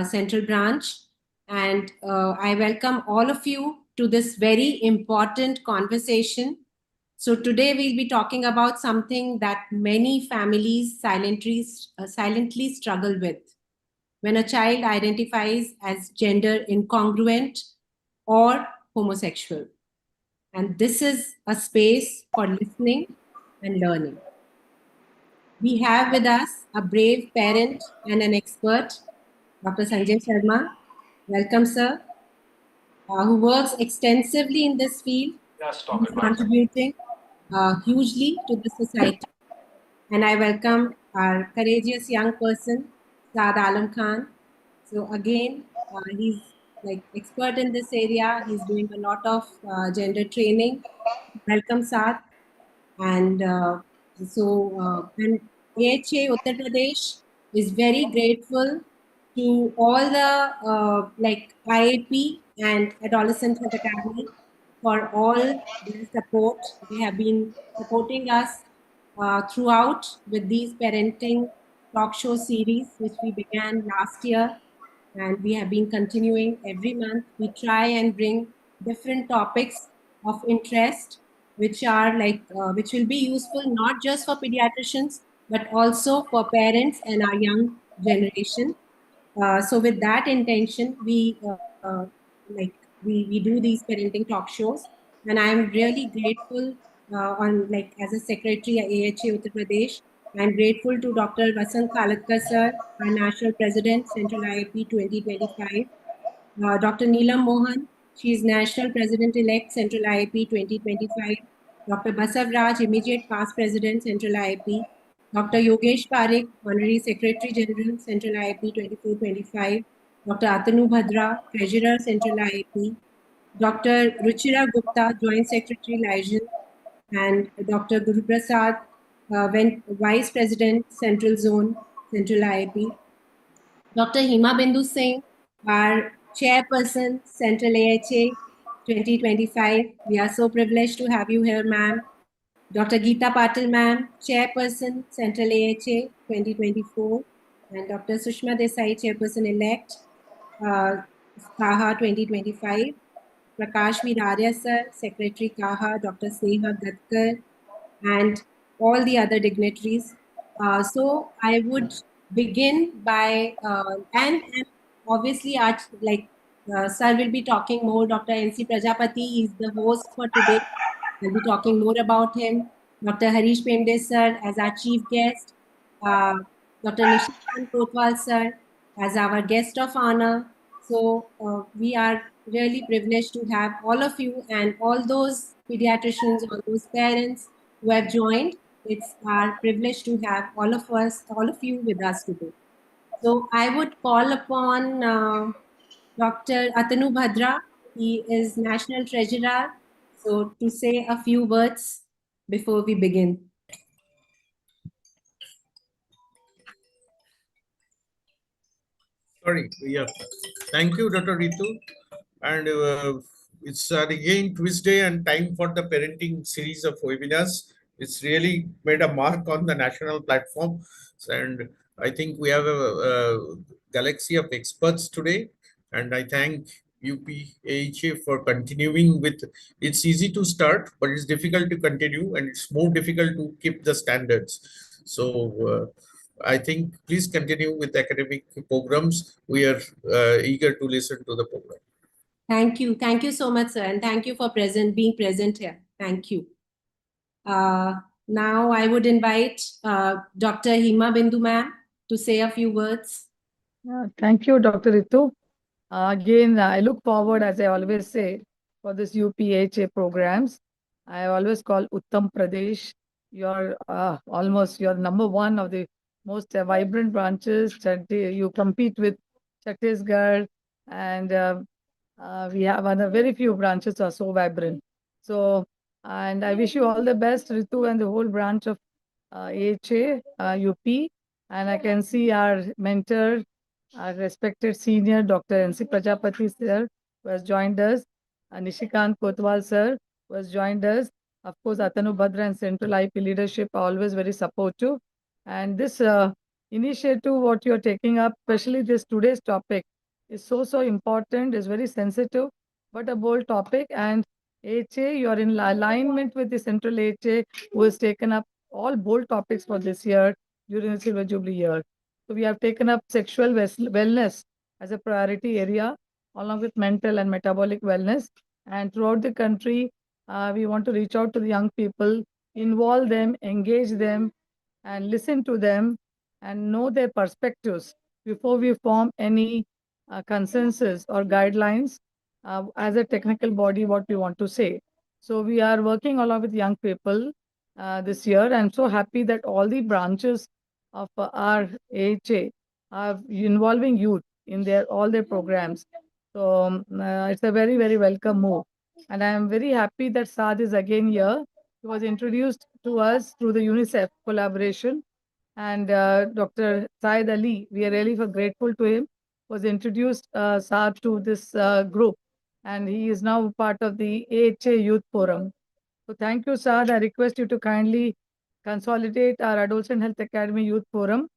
Central Branch. And I welcome all of you to this very important conversation. So today we'll be talking about something that many families silently struggle with. When a child identifies as gender incongruent or homosexual. And this is a space for listening and learning. We have with us a brave parent and an expert, Dr. Sanjay Sharma. Welcome, sir, who works extensively in this field. He's contributing hugely to the society. And I welcome our courageous young person, Saad Alam Khan. So again, he's like expert in this area. He's doing a lot of gender training. Welcome, Saad. And and AHA Uttar Pradesh is very grateful to all the like IAP and Adolescent Health Academy for all their support. They have been supporting us throughout with these parenting talk show series, which we began last year. And we have been continuing every month. We try and bring different topics of interest, which are like, which will be useful not just for pediatricians, but also for parents and our young generation. So with that intention, we do these parenting talk shows, and I'm really grateful on like as a secretary at AHA Uttar Pradesh. I'm grateful to Dr. Vasant Khalatkar sir, our national president, Central IAP 2025. Dr. Neelam Mohan, she is national president-elect, Central IAP 2025. Dr. Basav Raj, immediate past president, Central IAP. Dr. Yogesh Parekh, Honorary Secretary General, Central IAP 24-25. Dr. Atanu Bhadra, Treasurer, Central IAP. Dr. Ruchira Gupta, Joint Secretary, Liaison. And Dr. Guru Prasad, Vice President, Central Zone, Central IAP. Dr. Hima Bindu Singh, our Chairperson, Central AHA 2025. We are so privileged to have you here, ma'am. Dr. Geeta Patil, ma'am, Chairperson, Central AHA 2024. And Dr. Sushma Desai, Chairperson-elect, KAHA 2025. Prakash Virarya, sir, Secretary KAHA, Dr. Sneha Gatkar, and all the other dignitaries. So I would begin by, and obviously, sir will be talking more. Dr. N.C. Prajapati is the host for today. We'll be talking more about him. Dr. Harish Pemde, sir, as our chief guest. Dr. Nishikant Kotwal, sir, as our guest of honor. So we are really privileged to have all of you and all those pediatricians, all those parents who have joined. It's our privilege to have all of us, all of you with us today. So I would call upon Dr. Atanu Bhadra. He is National Treasurer. So to say a few words before we begin. Sorry, yeah. Thank you, Dr. Ritu. And it's again Tuesday and time for the parenting series of webinars. It's really made a mark on the national platform. And I think we have a galaxy of experts today. And I thank UP-AHA for continuing with, it's easy to start, but it's difficult to continue and it's more difficult to keep the standards. So I think please continue with academic programs. We are eager to listen to the program. Thank you. Thank you so much, sir. And thank you for being present here. Thank you. Now I would invite Dr. Hima Bindu ma'am to say a few words. Thank you, Dr. Ritu. Again, I look forward, as I always say, for this UP-AHA programs. I always call Uttam Pradesh. You're almost you're number one of the most vibrant branches. You compete with Chhattisgarh, and we have very few branches are so vibrant. So, and I wish you all the best, Ritu, and the whole branch of AHA, UP. And I can see our mentor, our respected senior Dr. N.C. Prajapati sir, who has joined us, Nishikant Kotwal sir, who has joined us. Of course, Atanu Bhadra and Central IP leadership are always very supportive. And this initiative what you're taking up, especially this today's topic is so important, is very sensitive, but a bold topic. And AHA, you're in alignment with the Central AHA, who has taken up all bold topics for this year during the Silver Jubilee year. So we have taken up sexual wellness as a priority area, along with mental and metabolic wellness. And throughout the country, we want to reach out to the young people, involve them, engage them, and listen to them and know their perspectives before we form any consensus or guidelines as a technical body what we want to say. So we are working along with young people this year. I'm so happy that all the branches of our AHA are involving youth in their all their programs. So it's a very welcome move. And I am very happy that Saad is again here. He was introduced to us through the UNICEF collaboration. And Dr. Said Ali, we are really grateful to him, was introduced Saad to this group. And he is now part of the AHA Youth Forum. So thank you, Saad. I request you to kindly consolidate our Adolescent Health Academy Youth Forum.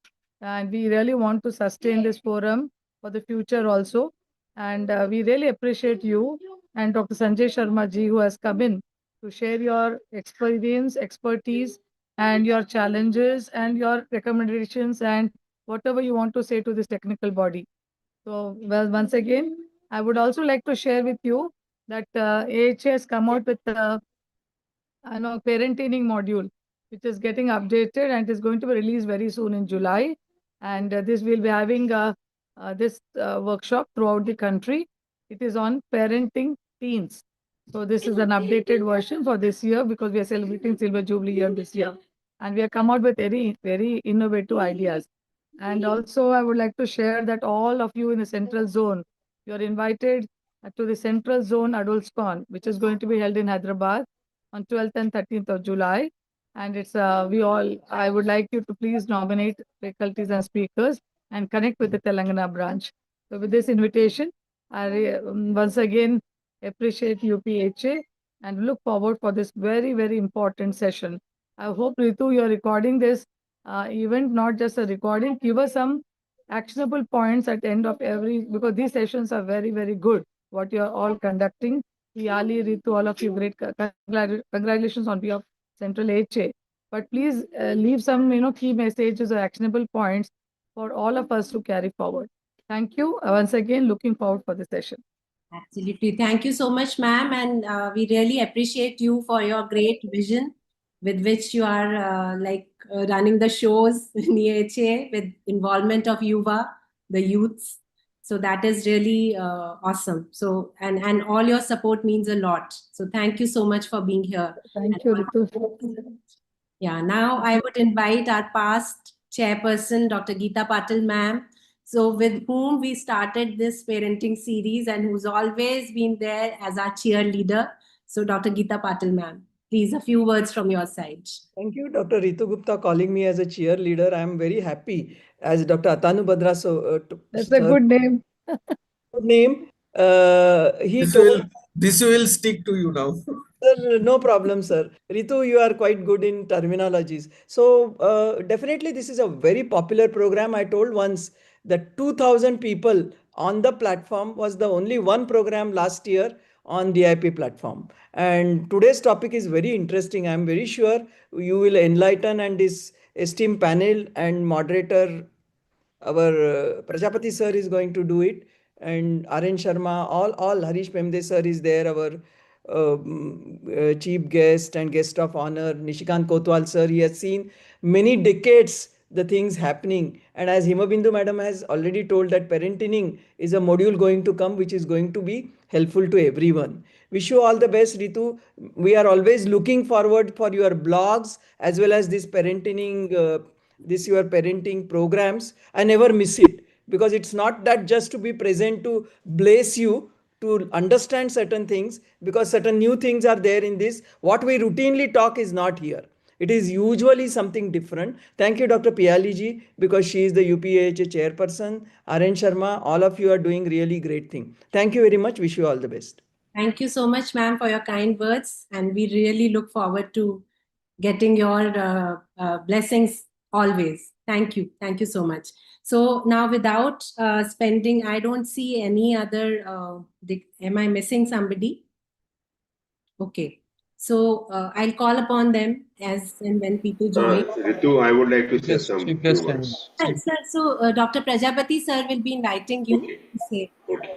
And we really want to sustain this forum for the future also. And we really appreciate you and Dr. Sanjay Sharma ji, who has come in to share your experience, expertise, and your challenges and your recommendations and whatever you want to say to this technical body. So, well, once again, I would also like to share with you that AHA has come out with parenting module, which is getting updated and is going to be released very soon in July. And this will be having this workshop throughout the country. It is on parenting teens. So this is an updated version for this year because we are celebrating Silver Jubilee year this year. And we have come out with very innovative ideas. And also, I would like to share that all of you in the Central Zone, you are invited to the Central Zone Adults Con, which is going to be held in Hyderabad on 12th and 13th of July. And it's I would like you to please nominate faculties and speakers and connect with the Telangana branch. So with this invitation, I once again appreciate UPHA and look forward for this very important session. I hope, Ritu, you're recording this event, not just a recording. Give us some actionable points at the end of every, because these sessions are very good, what you're all conducting. Yali, Ritu, all of you, great congratulations on behalf of Central HA. But please leave some, key messages or actionable points for all of us to carry forward. Thank you. Once again, looking forward for the session. Absolutely. Thank you so much, ma'am. And we really appreciate you for your great vision with which you are running the shows in EHA with involvement of Yuva, the youths. So that is really awesome. So, and all your support means a lot. So thank you so much for being here. Thank you, Ritu. Yeah, now I would invite our past chairperson, Dr. Geeta Patil, ma'am. So with whom we started this parenting series and who's always been there as our cheerleader. So Dr. Geeta Patil, ma'am, please a few words from your side. Thank you, Dr. Ritu Gupta, calling me as a cheerleader. I am very happy as Dr. Atanu Badra. That's a good name. Good name. He This told. will stick to you now. Sir, no problem, sir. Ritu, you are quite good in terminologies. So definitely this is a very popular program. I told once that 2,000 people on the platform was the only one program last year on DIP platform. And today's topic is very interesting. I'm very sure you will enlighten, and this esteemed panel and moderator, our Prajapati sir, is going to do it, and RN Sharma, all Harish Pemde sir is there, our chief guest and guest of honor, Nishikant Kotwal sir. He has seen many decades the things happening, and as Himabindu madam has already told that parenting is a module going to come which is going to be helpful to everyone. Wish you all the best, Ritu. We are always looking forward for your blogs as well as this your parenting programs. I never miss it, because it's not that just to be present to bless you, to understand certain things, because certain new things are there in this. What we routinely talk is not here. It is usually something different. Thank you, Dr. Piali ji, because she is the UPAHA chairperson. RN Sharma, all of you are doing really great thing. Thank you very much. Wish you all the best. Thank you so much, ma'am, for your kind words. And we really look forward to getting your blessings always. Thank you. Thank you so much. So now without spending, I don't see any other, am I missing somebody? Okay. So I'll call upon them as and when people join. Ritu, I would like to say Yes, some Chief few Guest and words. Sir, so Dr. Prajapati sir will be inviting you Okay. to say. Okay.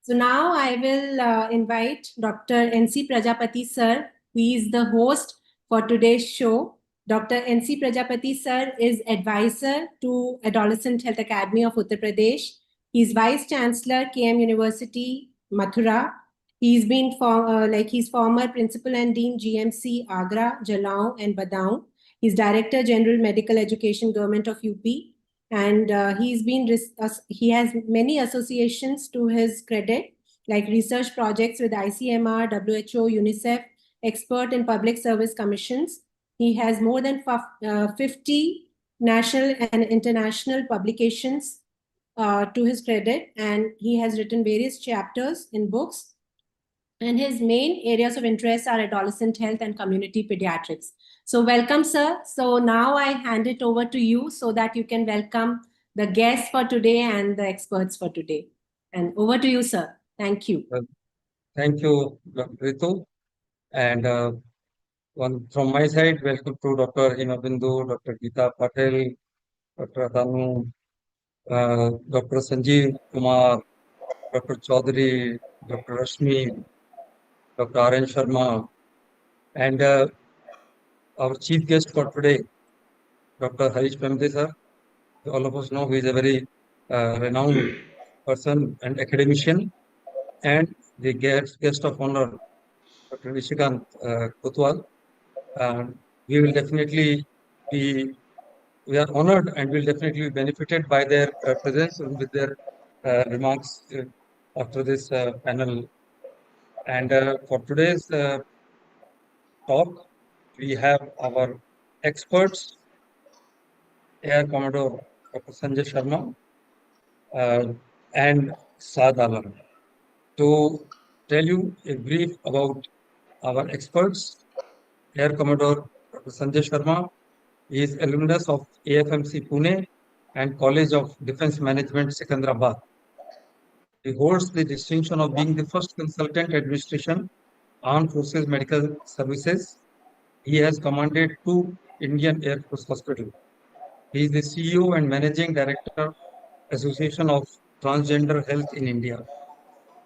So now I will invite Dr. N.C. Prajapati sir, who is the host for today's show. Dr. N.C. Prajapati sir is advisor to Adolescent Health Academy of Uttar Pradesh. He's Vice Chancellor, KM University, Mathura. He's been he's former Principal and Dean, GMC, Agra, Jalgaon, and Badaun. He's Director General Medical Education, Government of UP. And he has many associations to his credit, like research projects with ICMR, WHO, UNICEF, expert in public service commissions. He has more than 50 national and international publications to his credit, and he has written various chapters in books. And his main areas of interest are adolescent health and community pediatrics. So welcome, sir. So now I hand it over to you so that you can welcome the guests for today and the experts for today. And over to you, sir. Thank you. thank you, Dr. Ritu. And from my side, welcome to Dr. Himabindu, Dr. Geeta Patel, Dr. Tanu, Dr. Sanjeev Kumar, Dr. Chaudhary, Dr. Rashmi, Dr. R.N. Sharma, and our chief guest for today, Dr. Harish Pemde sir. All of us know he is a very renowned person and academician, and the guest of honor, Dr. Nishikant Kotwal. We will definitely we are honored and will definitely be benefited by their presence and with their remarks after this panel. And for today's talk, we have our experts, Air Commodore Dr. Sanjay Sharma and Saad Alam. To tell you a brief about our experts, Air Commodore Dr. Sanjay Sharma is alumnus of AFMC Pune and College of Defense Management, Secunderabad. He holds the distinction of being the first consultant administration Armed Forces Medical Services. He has commanded 2 Indian Air Force hospitals. He is the CEO and Managing Director, Association of Transgender Health in India,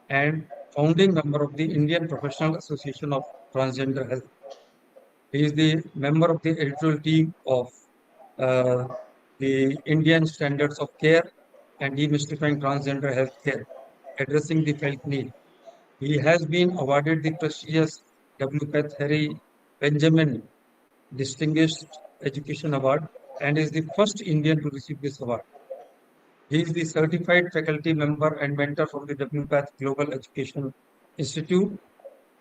and founding member of the Indian Professional Association of Transgender Health. He is the member of the editorial team of the Indian Standards of Care and Demystifying Transgender Healthcare, addressing the felt need. He has been awarded the prestigious W. Peth Harry Benjamin Distinguished Education Award and is the first Indian to receive this award. He is the certified faculty member and mentor from the W. Peth Global Education Institute,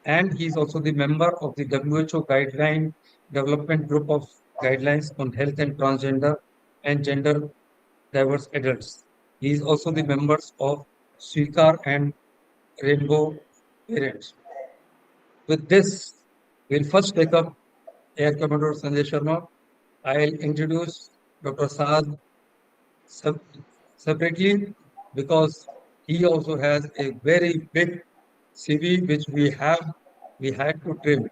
and he is also the member of the WHO Guideline Development Group of Guidelines on Health and Transgender and Gender Diverse Adults. He is also the members of Swikar and Rainbow Parents. With this, we'll first take up Air Commodore Sanjay Sharma. I'll introduce Dr. Saad separately because he also has a very big CV which we had to trim.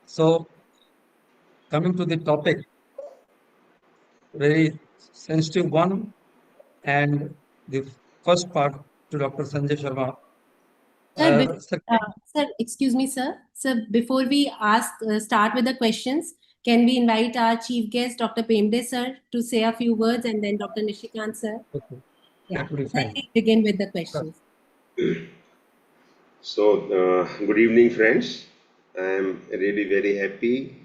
So coming to the topic, very sensitive one, and the first part to Dr. Sanjay Sharma. Sir, excuse me, sir. Sir, before we start with the questions, can we invite our chief guest, Dr. Pemde sir, to say a few words, and then Dr. Nishikant sir? Okay. Yeah, That would be then fine. we begin with the questions. So, good evening, friends. I am really very happy,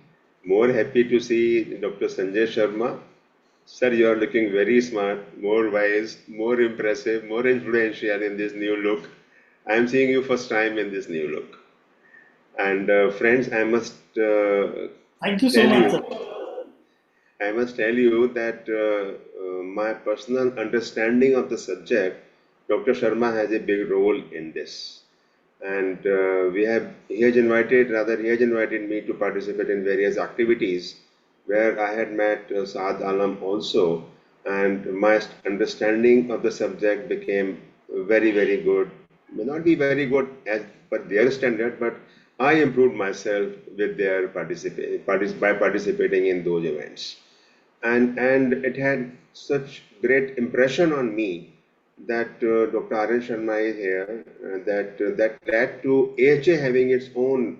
more happy to see Dr. Sanjay Sharma. Sir, you are looking very smart, more wise, more impressive, more influential in this new look. I am seeing you first time in this new look. And friends, I must Thank you so much, sir. I must tell you that my personal understanding of the subject, Dr. Sharma has a big role in this. And he has invited me to participate in various activities where I had met Saad Alam also, and my understanding of the subject became very, very good. May not be very good as per their standard, but I improved myself with their by participating in those events, and it had such great impression on me that Dr. R.N. Sharma is here, that led to AHA having its own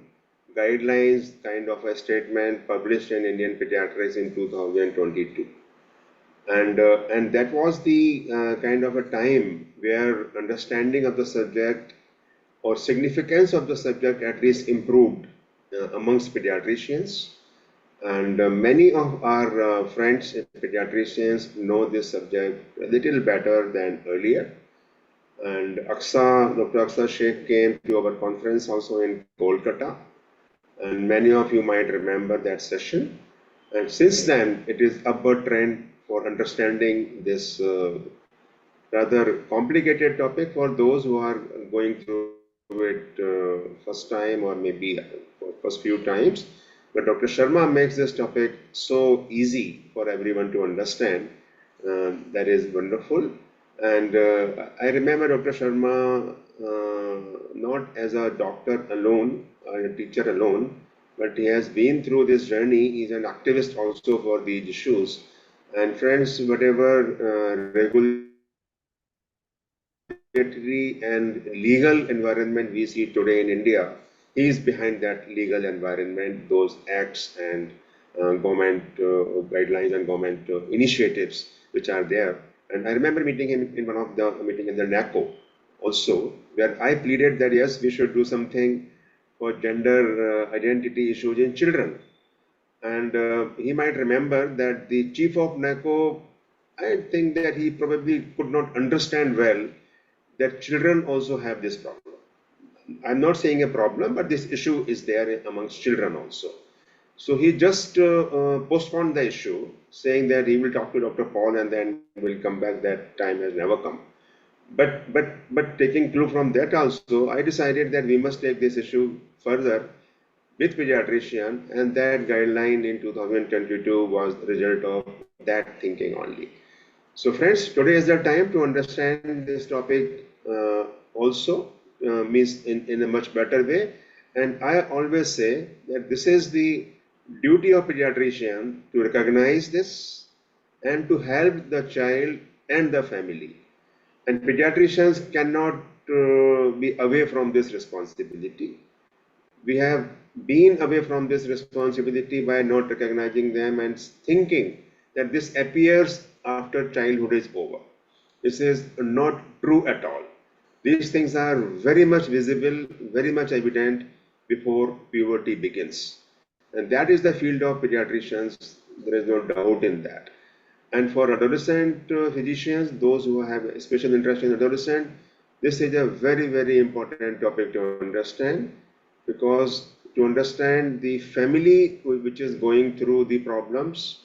guidelines, kind of a statement published in Indian Pediatrics in 2022. And that was the kind of a time where understanding of the subject or significance of the subject at least improved amongst pediatricians. And many of our friends and pediatricians know this subject a little better than earlier. And Dr. Aksa Sheikh came to our conference also in Kolkata, and many of you might remember that session. And since then, it is upward trend for understanding this rather complicated topic for those who are going through it first time or maybe for first few times. But Dr. Sharma makes this topic so easy for everyone to understand. That is wonderful. And I remember Dr. Sharma not as a doctor alone or a teacher alone, but he has been through this journey. He's an activist also for these issues. And friends, whatever regulatory and legal environment we see today in India, he is behind that legal environment, those acts and government guidelines and government initiatives which are there. And I remember meeting him in one of the meeting in the NACO also, where I pleaded that yes, we should do something for gender identity issues in children. And he might remember that the chief of NACO, I think that he probably could not understand well that children also have this problem. I'm not saying a problem, but this issue is there amongst children also. So he just postponed the issue, saying that he will talk to Dr. Paul and then will come back. That time has never come. But taking clue from that also, I decided that we must take this issue further with pediatrician, and that guideline in 2022 was the result of that thinking only. So friends, today is the time to understand this topic also means in a much better way. And I always say that this is the duty of pediatrician to recognize this and to help the child and the family. And pediatricians cannot be away from this responsibility. We have been away from this responsibility by not recognizing them and thinking that this appears after childhood is over. This is not true at all. These things are very much visible, very much evident before puberty begins. And that is the field of pediatricians. There is no doubt in that. And for adolescent physicians, those who have a special interest in adolescent, this is a very, very important topic to understand, because to understand the family which is going through the problems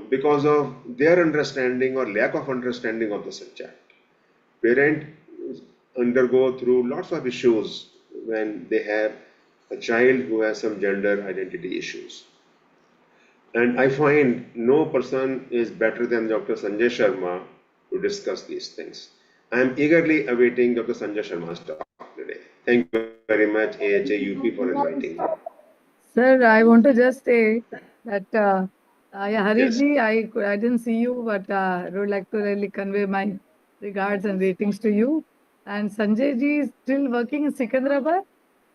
because of their understanding or lack of understanding of the subject. Parents undergo through lots of issues when they have a child who has some gender identity issues. And I find no person is better than Dr. Sanjay Sharma to discuss these things. I am eagerly awaiting Dr. Sanjay Sharma's talk today. Thank you very much, AHA UP, for inviting me. Sir, I want to just say that, Harish Yes. ji, I didn't see you, but I would like to really convey my regards and greetings to you. And Sanjay ji is still working in Secunderabad.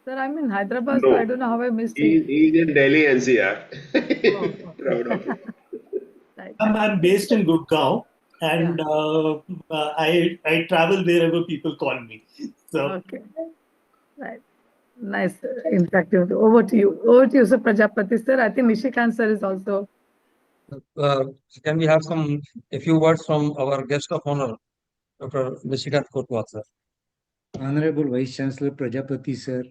Sir, I'm in Hyderabad, so I No, don't know how I missed him. he's in Delhi NCR. Oh, Proud of it. right. I'm based in Gurgaon, and I travel wherever people call me. So Okay. Right. Nice. Interactive. Over to you. Over to you, Sir Prajapati, sir. I think Nishikant sir is also. Can we have a few words from our guest of honor, Dr. Nishikant Kotwal, sir? Honorable Vice Chancellor Prajapati sir,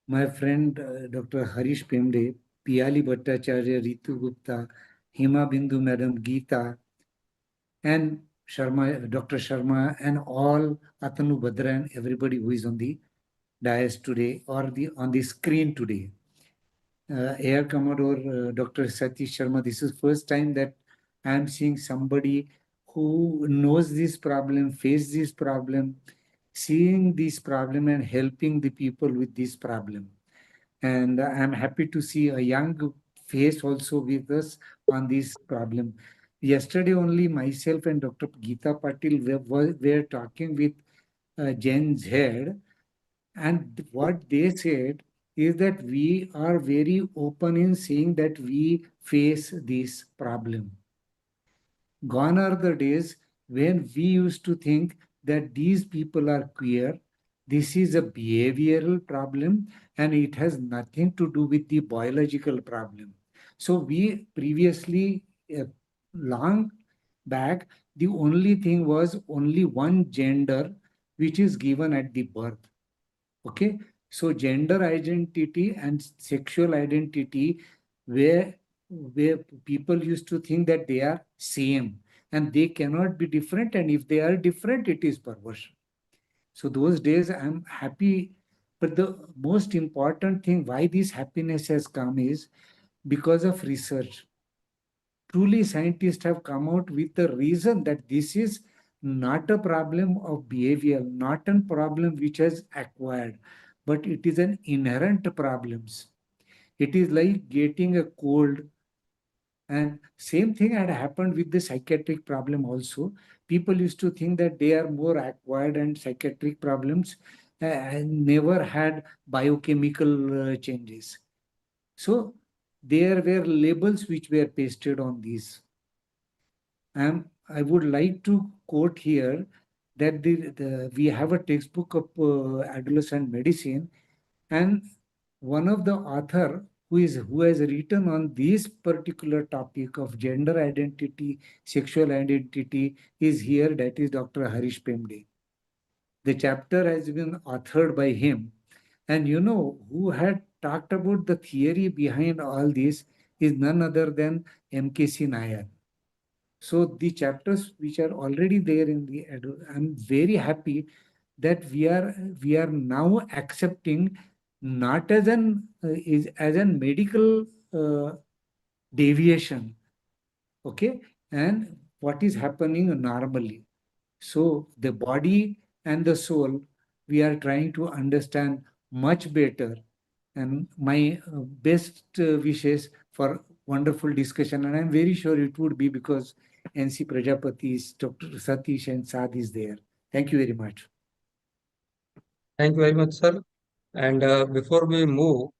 my friend Dr. Harish Pemde, Piyali Bhattacharya, Ritu Gupta, Hima Bindu Madam Geeta, and Sharma, Dr. Sharma, and all Atanu Badra and everybody who is on the dais today or on the screen today. Air Commodore Dr. Satish Sharma. This is first time that I am seeing somebody who knows this problem, face this problem, seeing this problem and helping the people with this problem. And I'm happy to see a young face also with us on this problem. Yesterday only myself and Dr. Geeta Patil were talking with Gen Z, and what they said is that we are very open in saying that we face this problem. Gone are the days when we used to think that these people are queer. This is a behavioral problem and it has nothing to do with the biological problem. So we previously, long back, the only thing was only one gender which is given at the birth. Okay, so gender identity and sexual identity, where people used to think that they are same and they cannot be different, and if they are different, it is perversion. So those days I'm happy, but the most important thing why this happiness has come is because of research. Truly, scientists have come out with the reason that this is not a problem of behavior, not a problem which has acquired, but it is an inherent problems. It is like getting a cold, and same thing had happened with the psychiatric problem also. People used to think that they are more acquired and psychiatric problems and never had biochemical changes. So there were labels which were pasted on these. I would like to quote here that we have a textbook of adolescent medicine, and one of the author who has written on this particular topic of gender identity, sexual identity is here. That is Dr. Harish Pemde. The chapter has been authored by him, and you know who had talked about the theory behind all this is none other than M.K.C. Nair. So the chapters which are already there in the I'm very happy that we are now accepting not as an is as a medical deviation, okay, and what is happening normally. So the body and the soul we are trying to understand much better, and my best wishes for wonderful discussion, and I'm very sure it would be because NC Prajapati's Dr. Satish and Saad is there. Thank you very much. Thank you very much, sir. And before we move,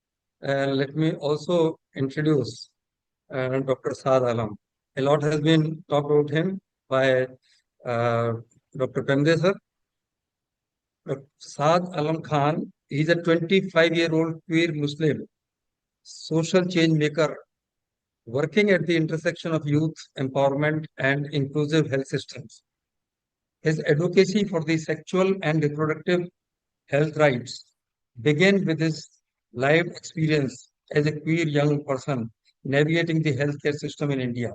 let me also introduce Dr. Saad Alam. A lot has been talked about him by Dr. Pemde, sir. Dr. Saad Alam Khan, he's a 25-year-old queer Muslim social change maker working at the intersection of youth empowerment and inclusive health systems. His advocacy for the sexual and reproductive health rights began with his lived experience as a queer young person navigating the healthcare system in India.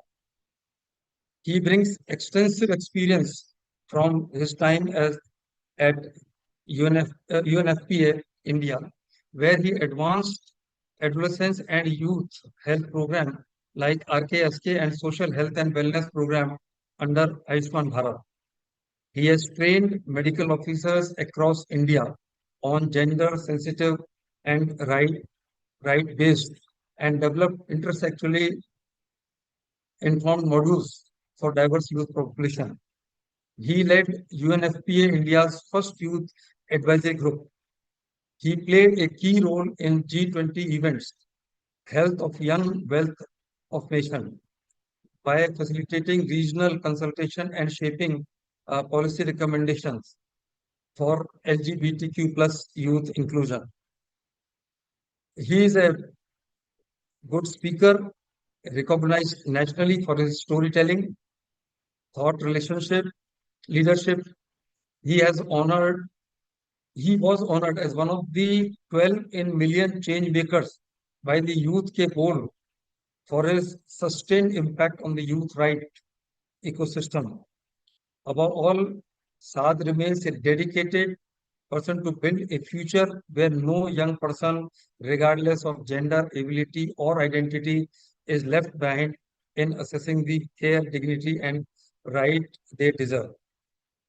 He brings extensive experience from his time at UNFPA India, where he advanced adolescents and youth health program like RKSK and social health and wellness program under Ayushman Bharat. He has trained medical officers across India on gender sensitive and right based and developed intersectionally informed modules for diverse youth population. He led UNFPA India's first youth advisory group. He played a key role in G20 events, Health of Young, Wealth of Nation, by facilitating regional consultation and shaping policy recommendations for LGBTQ plus youth inclusion. He is a good speaker, recognized nationally for his storytelling, thought relationship, leadership. He has honored, he was honored as one of the 12 in million change makers by the Youth Ke Poll for his sustained impact on the youth right ecosystem. Above all, Saad remains a dedicated person to build a future where no young person, regardless of gender, ability, or identity, is left behind in assessing the care, dignity, and right they deserve.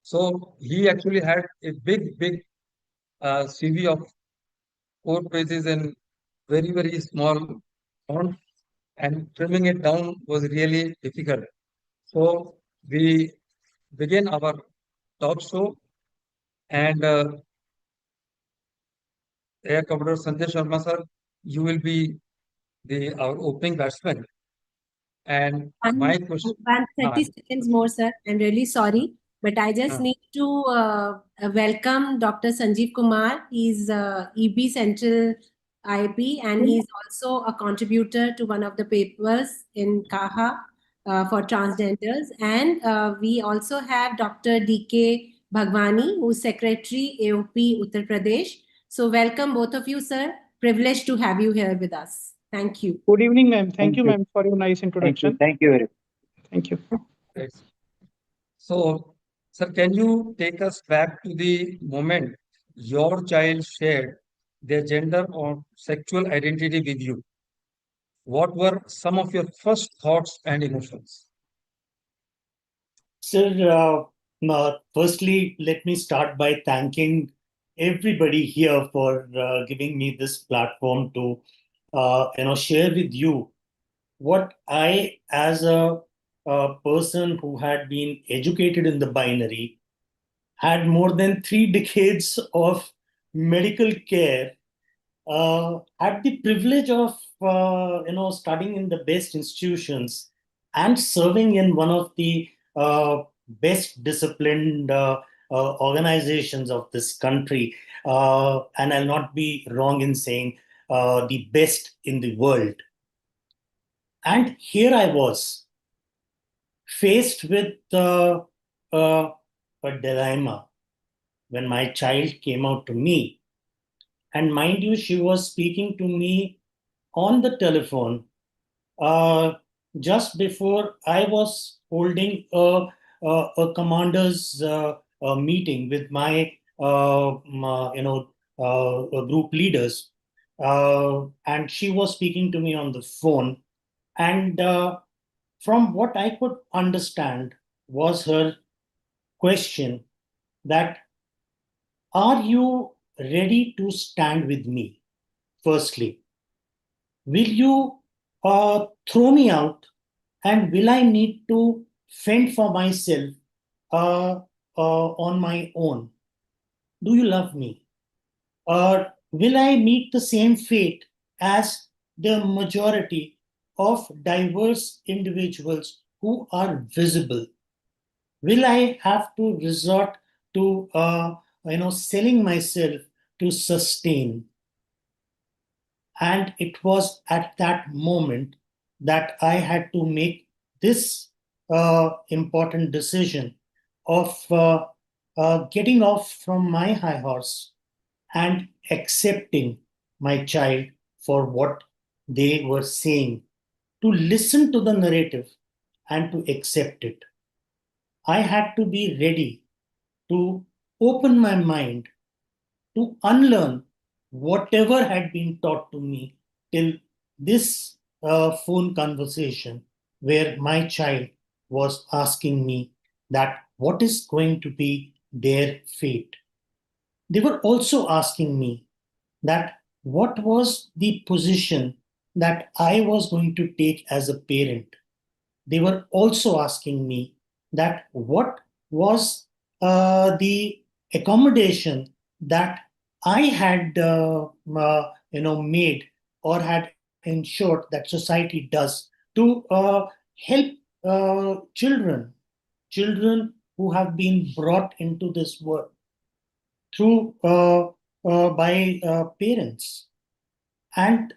So he actually had a big CV of 4 pages in very small font, and trimming it down was really difficult. So we begin our talk show, and Air Commodore Sanjay Sharma sir, you will be our opening batsman. And my question, 30 seconds more, sir. I'm really sorry, but I just need to welcome Dr. Sanjeev Kumar. He's EB Central IAP, and he's also a contributor to one of the papers in KAHA for transgenders. And we also have Dr. DK Bhagwani, who's Secretary AOP Uttar Pradesh. So welcome both of you, sir. Privileged to have you here with us. Thank you. Good evening, ma'am. Thank you, ma'am, for your nice introduction. Thank you very much. Thank you. right. So, sir, can you take us back to the moment your child shared their gender or sexual identity with you? What were some of your first thoughts and emotions? Sir, firstly, let me start by thanking everybody here for giving me this platform to share with you what I, as a person who had been educated in the binary, had more than 3 decades of medical care, had the privilege of studying in the best institutions and serving in one of the best disciplined organizations of this country, and I'll not be wrong in saying the best in the world. And here I was, faced with a dilemma when my child came out to me. And mind you, she was speaking to me on the telephone just before I was holding a commander's meeting with my group leaders, and she was speaking to me on the phone. And from what I could understand was her question that, are you ready to stand with me? Firstly, will you throw me out, and will I need to fend for myself on my own? Do you love me? Or will I meet the same fate as the majority of diverse individuals who are visible? Will I have to resort to selling myself to sustain? And it was at that moment that I had to make this important decision of getting off from my high horse and accepting my child for what they were saying, to listen to the narrative and to accept it. I had to be ready to open my mind, to unlearn whatever had been taught to me till this phone conversation, where my child was asking me that what is going to be their fate. They were also asking me that what was the position that I was going to take as a parent. They were also asking me that what was the accommodation that I had made or had ensured that society does to help children who have been brought into this world through by parents. And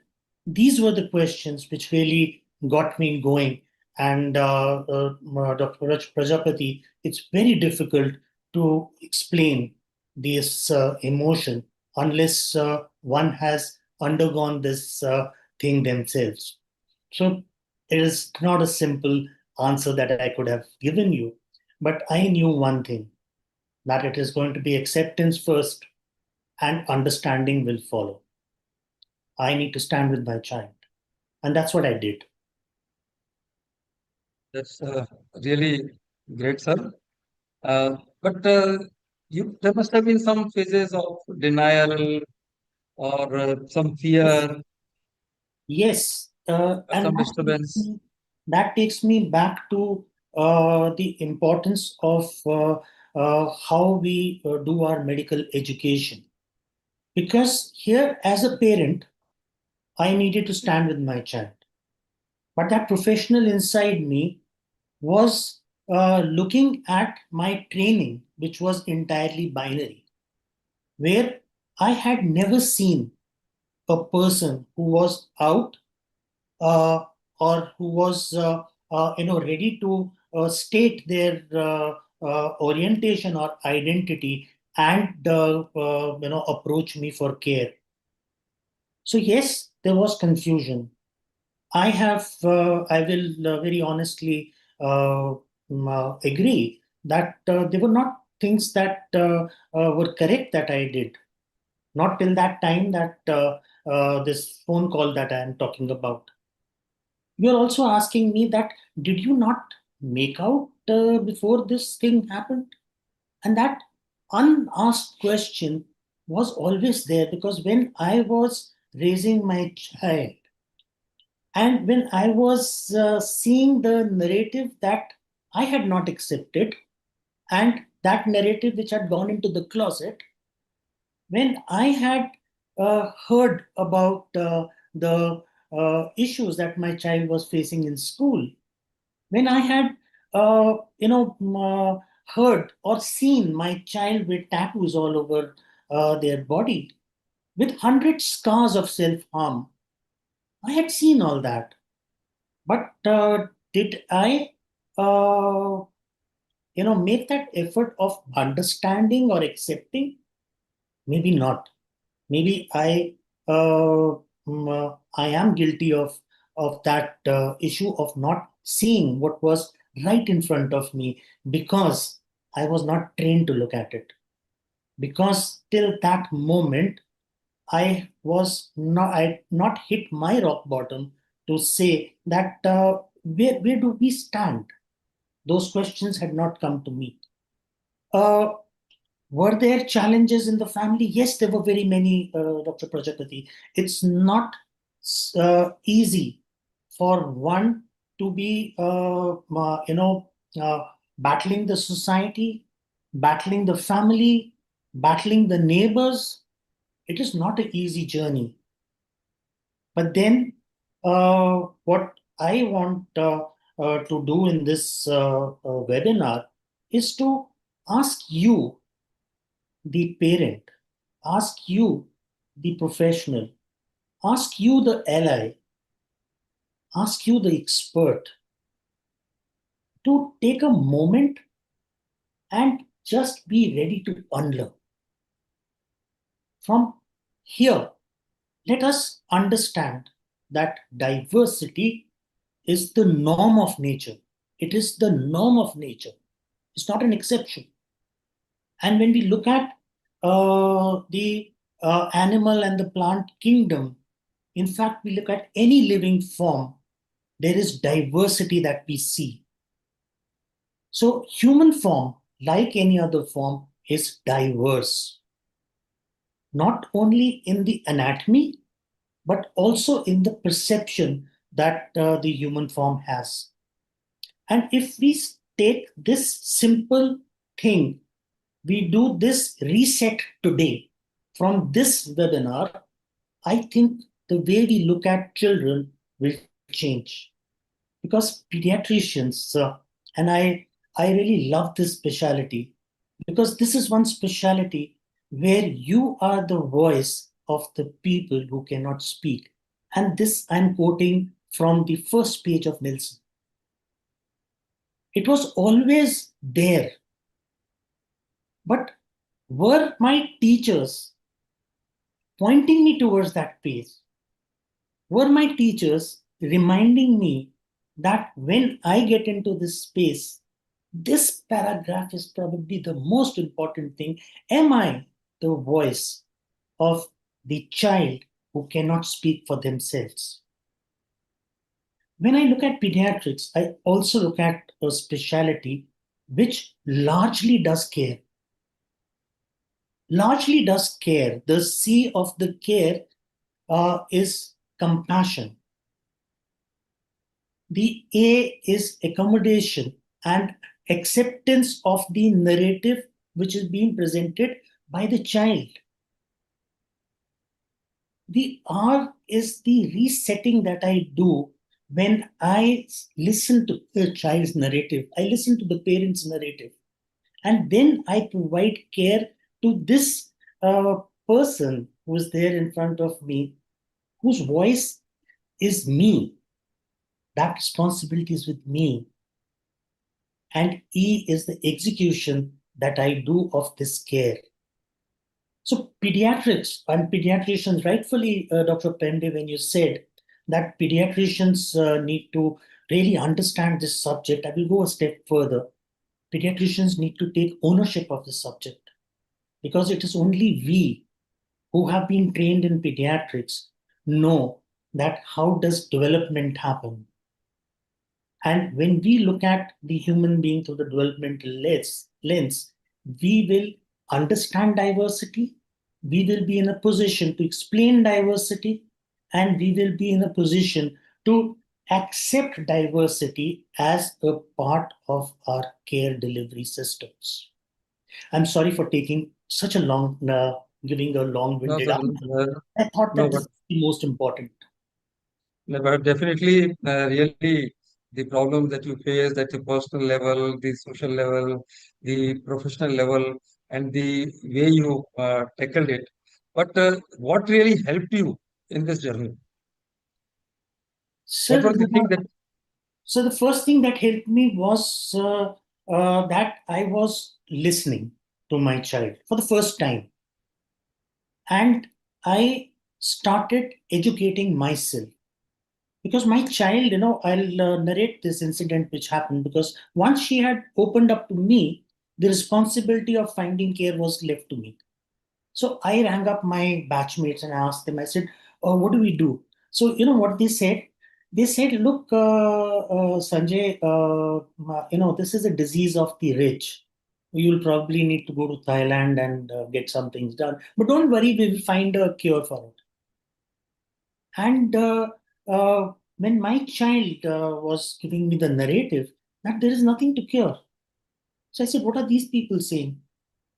these were the questions which really got me going. And Dr. Prajapati, it's very difficult to explain this emotion unless one has undergone this thing themselves. So it is not a simple answer that I could have given you, but I knew one thing, that it is going to be acceptance first, and understanding will follow. I need to stand with my child. And that's what I did. That's really great, sir. But there must have been some phases of denial or some fear, Yes, and some disturbance. that takes me back to the importance of how we do our medical education. Because here, as a parent, I needed to stand with my child. But that professional inside me was looking at my training, which was entirely binary, where I had never seen a person who was out uh, or who was ready to state their orientation or identity and approach me for care. So yes, there was confusion. I will very honestly agree that there were not things that were correct that I did. Not till that time that this phone call that I am talking about. You're also asking me that did you not make out before this thing happened? And that unasked question was always there because when I was raising my child, and when I was seeing the narrative that I had not accepted, and that narrative which had gone into the closet, when I had heard about the issues that my child was facing in school, when I had, heard or seen my child with tattoos all over their body, with 100 scars of self harm, I had seen all that. But did I, make that effort of understanding or accepting? Maybe not. Maybe I am guilty of that issue of not seeing what was right in front of me because I was not trained to look at it. Because till that moment, I had not hit my rock bottom to say that where do we stand? Those questions had not come to me. Uh, were there challenges in the family? Yes, there were very many, Dr. Prajapati. It's not easy for one to be, battling the society, battling the family, battling the neighbors. It is not an easy journey. But then, what I want to do in this webinar is to ask you, the parent, ask you, the professional, ask you, the ally, ask you, the expert, to take a moment and just be ready to unlearn. From here, let us understand that diversity is the norm of nature. It is the norm of nature. It's not an exception. And when we look at the animal and the plant kingdom, in fact, we look at any living form, there is diversity that we see. So, human form, like any other form, is diverse. Not only in the anatomy, but also in the perception that the human form has. And if we take this simple thing, we do this reset today from this webinar, I think the way we look at children will change. Because pediatricians, and I really love this specialty, because this is one specialty where you are the voice of the people who cannot speak. And this I'm quoting from the first page of Nelson. It was always there. But were my teachers pointing me towards that page? Were my teachers reminding me that when I get into this space, this paragraph is probably the most important thing? Am I the voice of the child who cannot speak for themselves. When I look at pediatrics, I also look at a specialty which largely does care. Largely does care. The C of the care is compassion. The A is accommodation and acceptance of the narrative which is being presented by the child. The R is the resetting that I do when I listen to the child's narrative. I listen to the parent's narrative. And then I provide care to this person who is there in front of me, whose voice is me. That responsibility is with me. And E is the execution that I do of this care. So pediatrics and pediatricians, rightfully, Dr. Pende, when you said that pediatricians need to really understand this subject, I will go a step further. Pediatricians need to take ownership of the subject, because it is only we who have been trained in pediatrics know that how does development happen. And when we look at the human being through the developmental lens, we will understand diversity, we will be in a position to explain diversity, and we will be in a position to accept diversity as a part of our care delivery systems. I'm sorry for taking such a long, giving a long-winded answer. I thought that this is the most important. But definitely, really, the problem that you face at the personal level, the social level, the professional level, and the way you tackled it. But what really helped you in this journey? What was the thing that? So the first thing that helped me was that I was listening to my child for the first time. And I started educating myself. Because my child, I'll narrate this incident which happened, because once she had opened up to me, the responsibility of finding care was left to me. So I rang up my batchmates and I asked them, I said, oh, what do we do? So, you know what they said? They said, look, Sanjay, this is a disease of the rich. You'll probably need to go to Thailand and get some things done. But don't worry, we will find a cure for it. And when my child was giving me the narrative that there is nothing to cure. So I said, what are these people saying?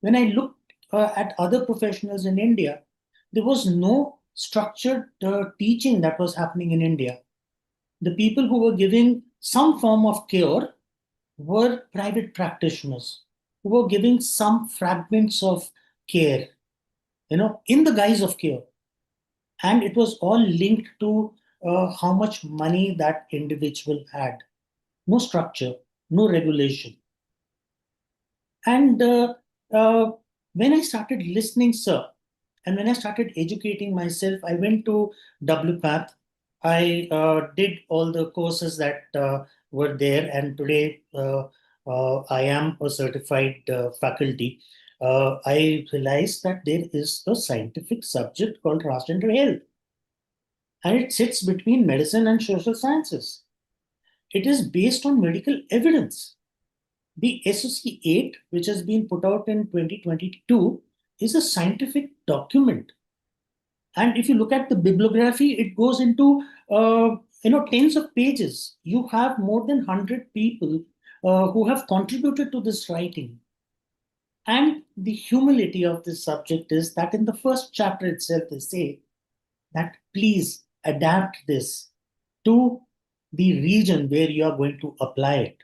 When I looked at other professionals in India, there was no structured teaching that was happening in India. The people who were giving some form of cure were private practitioners who were giving some fragments of care, in the guise of cure. And it was all linked to how much money that individual had. No structure, no regulation. And when I started listening, sir, and when I started educating myself, I went to WPATH. I did all the courses that were there, and today I am a certified faculty. I realized that there is a scientific subject called transgender health, and it sits between medicine and social sciences. It is based on medical evidence. The SOC 8, which has been put out in 2022, is a scientific document. And if you look at the bibliography, it goes into tens of pages. You have more than 100 people who have contributed to this writing. And the humility of this subject is that in the first chapter itself, they say that please adapt this to the region where you are going to apply it,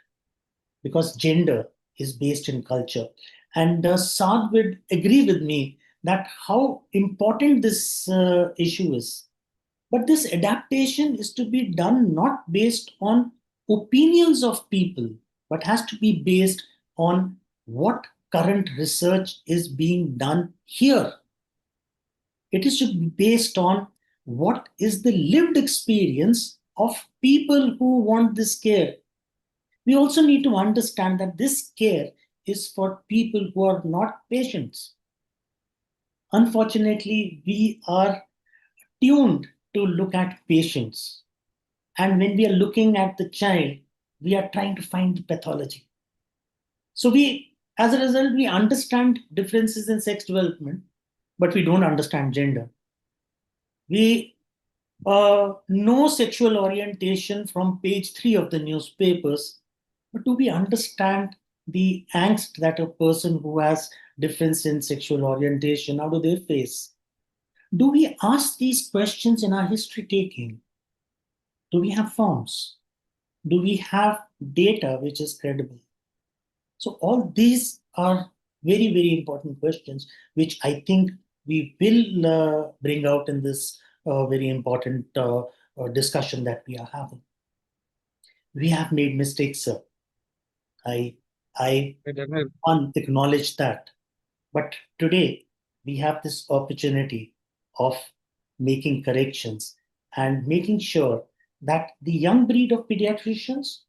because gender is based in culture. And Saad would agree with me that how important this issue is. But this adaptation is to be done not based on opinions of people, but has to be based on what current research is being done here. It is to be based on what is the lived experience of people who want this care. We also need to understand that this care is for people who are not patients. unfortunately, we are tuned to look at patients. And when we are looking at the child, we are trying to find the pathology. So as a result, we understand differences in sex development, but we don't understand gender. We know sexual orientation from page 3 of the newspapers, but do we understand the angst that a person who has difference in sexual orientation, how do they face? Do we ask these questions in our history taking? Do we have forms? Do we have data which is credible? So all these are very, very important questions, which I think we will bring out in this very important discussion that we are having. We have made mistakes, sir. I acknowledge that. But today we have this opportunity of making corrections and making sure that the young breed of pediatricians,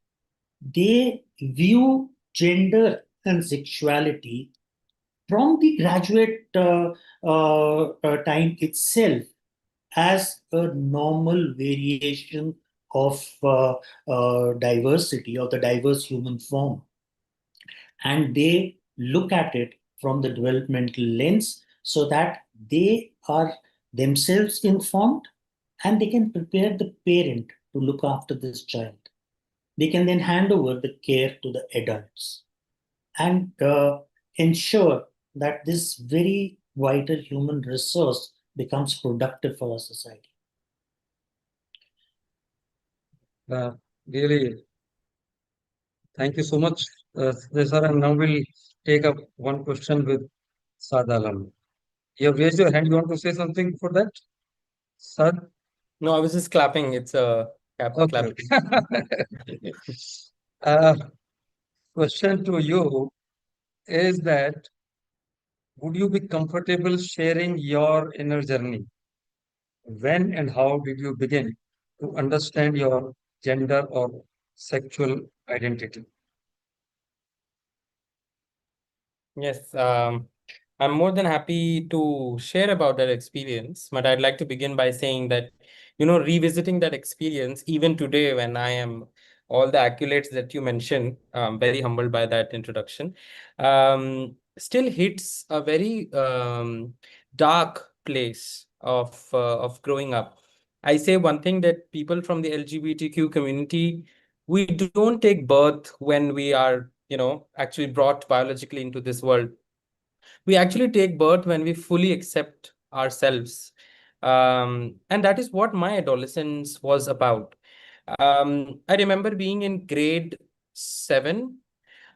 they view gender and sexuality from the graduate time itself as a normal variation of diversity or the diverse human form. And they look at it from the developmental lens so that they are themselves informed and they can prepare the parent to look after this child. They can then hand over the care to the adults and ensure that this very vital human resource becomes productive for our society. Really, thank you so much, sir. And now we'll take up one question with Sadalam. You have raised your hand. You want to say something for that, sir? No, I was just clapping. It's a clap. Question to you is that would you be comfortable sharing your inner journey? When and how did you begin to understand your gender or sexual identity? Yes, I'm more than happy to share about that experience, but I'd like to begin by saying that, revisiting that experience, even today when I am all the accolades that you mentioned, very humbled by that introduction, still hits a very dark place of growing up. I say one thing that people from the LGBTQ community, we don't take birth when we are, actually brought biologically into this world. We actually take birth when we fully accept ourselves. And that is what my adolescence was about. I remember being in grade 7,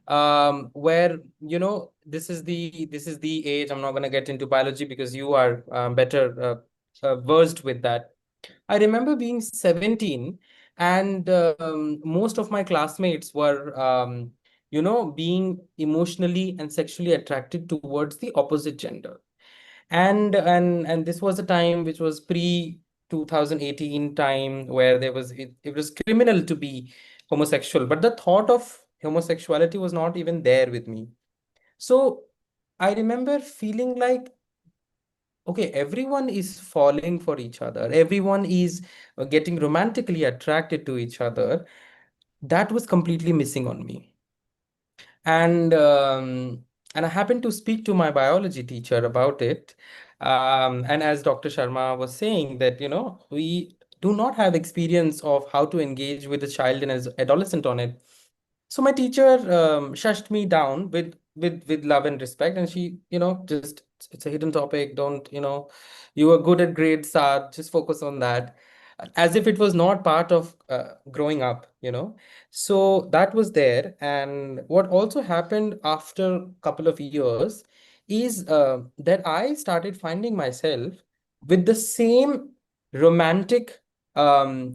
where this is the age. I'm not going to get into biology because you are better versed with that. I remember being 17 and most of my classmates were being emotionally and sexually attracted towards the opposite gender. And this was a time which was pre 2018 time where it was criminal to be homosexual, but the thought of homosexuality was not even there with me. So I remember feeling like, okay, everyone is falling for each other, everyone is getting romantically attracted to each other. That was completely missing on me. And I happened to speak to my biology teacher about it. And as Dr. Sharma was saying that, we do not have experience of how to engage with a child and as adolescent on it. So my teacher shushed me down with love and respect, and she, just it's a hidden topic. Don't, you are good at grades, just focus on that, as if it was not part of growing up. So that was there. And what also happened after a couple of years is that I started finding myself with the same romantic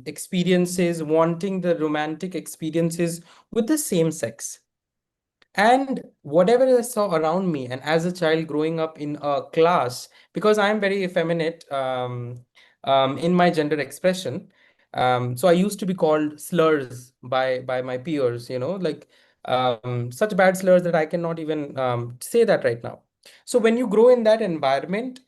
experiences, wanting the romantic experiences with the same sex. And whatever I saw around me, and as a child growing up in a class, because I'm very effeminate in my gender expression, so I used to be called slurs by my peers, like such bad slurs that I cannot even say that right now. So when you grow in that environment,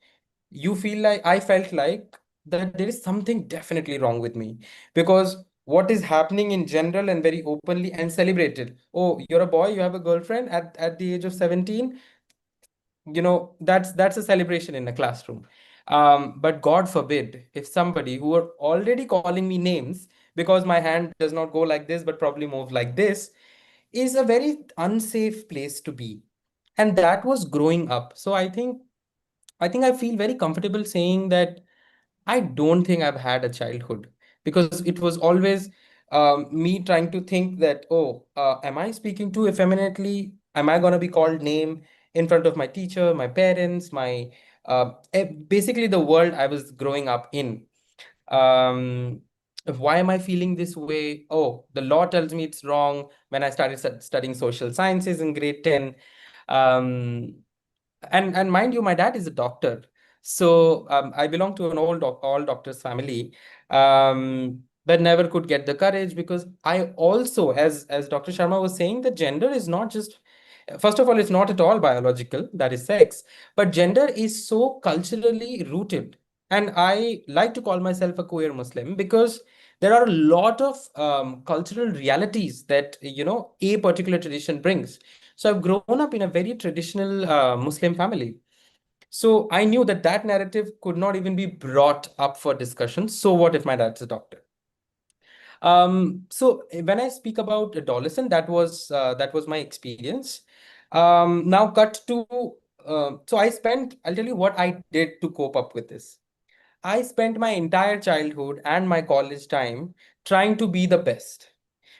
you feel like I felt like that there is something definitely wrong with me, because what is happening in general and very openly and celebrated. Oh, you're a boy, you have a girlfriend at the age of 17. That's a celebration in a classroom. But God forbid if somebody who are already calling me names because my hand does not go like this but probably move like this, is a very unsafe place to be. And that was growing up. So I think I feel very comfortable saying that I don't think I've had a childhood, because it was always me trying to think that, oh, am I speaking too effeminately? Am I going to be called name in front of my teacher, my parents, basically the world I was growing up in? Um, why am I feeling this way? Oh, the law tells me it's wrong. When I started studying social sciences in grade 10, um, and mind you, my dad is a doctor. So I belong to an all doctors family, but never could get the courage, because I also, as Dr. Sharma was saying, that gender is not just, first of all, it's not at all biological, that is sex, but gender is so culturally rooted. And I like to call myself a queer Muslim because there are a lot of cultural realities that, a particular tradition brings. So I've grown up in a very traditional Muslim family. So I knew that that narrative could not even be brought up for discussion. So what if my dad's a doctor? So when I speak about adolescent, that was my experience. Now cut to I'll tell you what I did to cope up with this. I spent my entire childhood and my college time trying to be the best,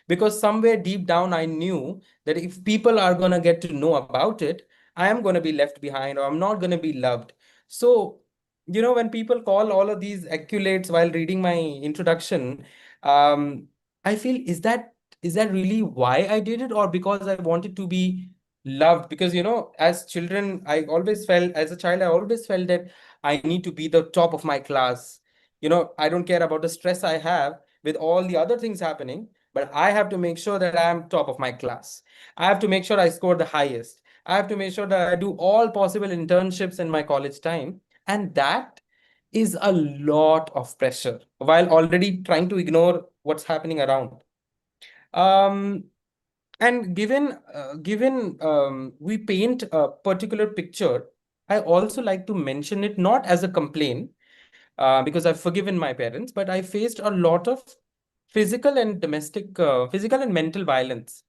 because somewhere deep down I knew that if people are going to get to know about it, I am going to be left behind, or I'm not going to be loved. So when people call all of these accolades while reading my introduction, um I feel, is that really why I did it, or because I wanted to be loved? Because as children, as a child, I always felt that I need to be the top of my class. I don't care about the stress I have with all the other things happening, but I have to make sure that I am top of my class. I have to make sure I score the highest. I have to make sure that I do all possible internships in my college time. And that is a lot of pressure while already trying to ignore what's happening around. Um, and given we paint a particular picture, I also like to mention it not as a complaint, because I've forgiven my parents, but I faced a lot of physical and mental violence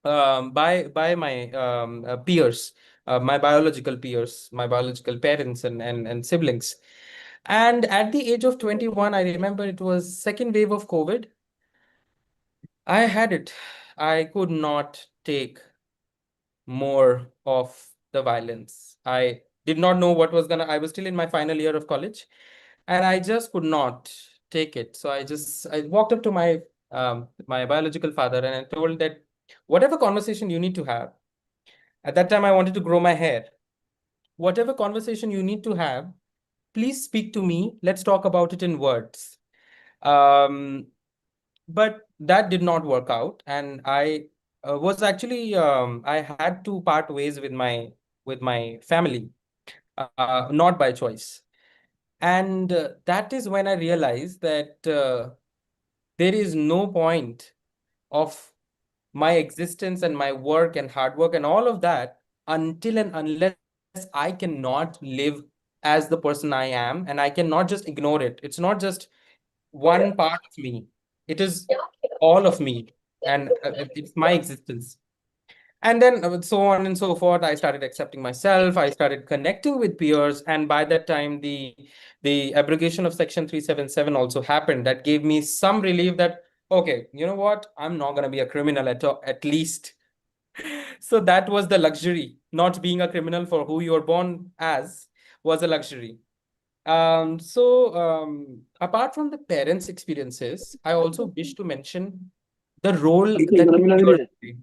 by my peers, my biological peers, my biological parents and siblings. And at the age of 21, I remember it was second wave of COVID. I had it. I could not take more of the violence. I did not know what was I was still in my final year of college, and I just could not take it. So I walked up to my biological father and I told that whatever conversation you need to have. At that time, I wanted to grow my hair. Whatever conversation you need to have, please speak to me. Let's talk about it in words. Um, but that did not work out, and I was actually I had to part ways with my family, not by choice. And that is when I realized that there is no point of my existence and my work and hard work and all of that until and unless I cannot live as the person I am, and I cannot just ignore it. It's not just one part of me, it is all of me, and it's my existence. And then so on and so forth, I started accepting myself, I started connecting with peers, and by that time the abrogation of section 377 also happened. That gave me some relief that, okay, you know what, I'm not going to be a criminal at least. So that was the luxury. Not being a criminal for who you were born as was a luxury. Apart from the parents' experiences, I also wish to mention the role that peers play.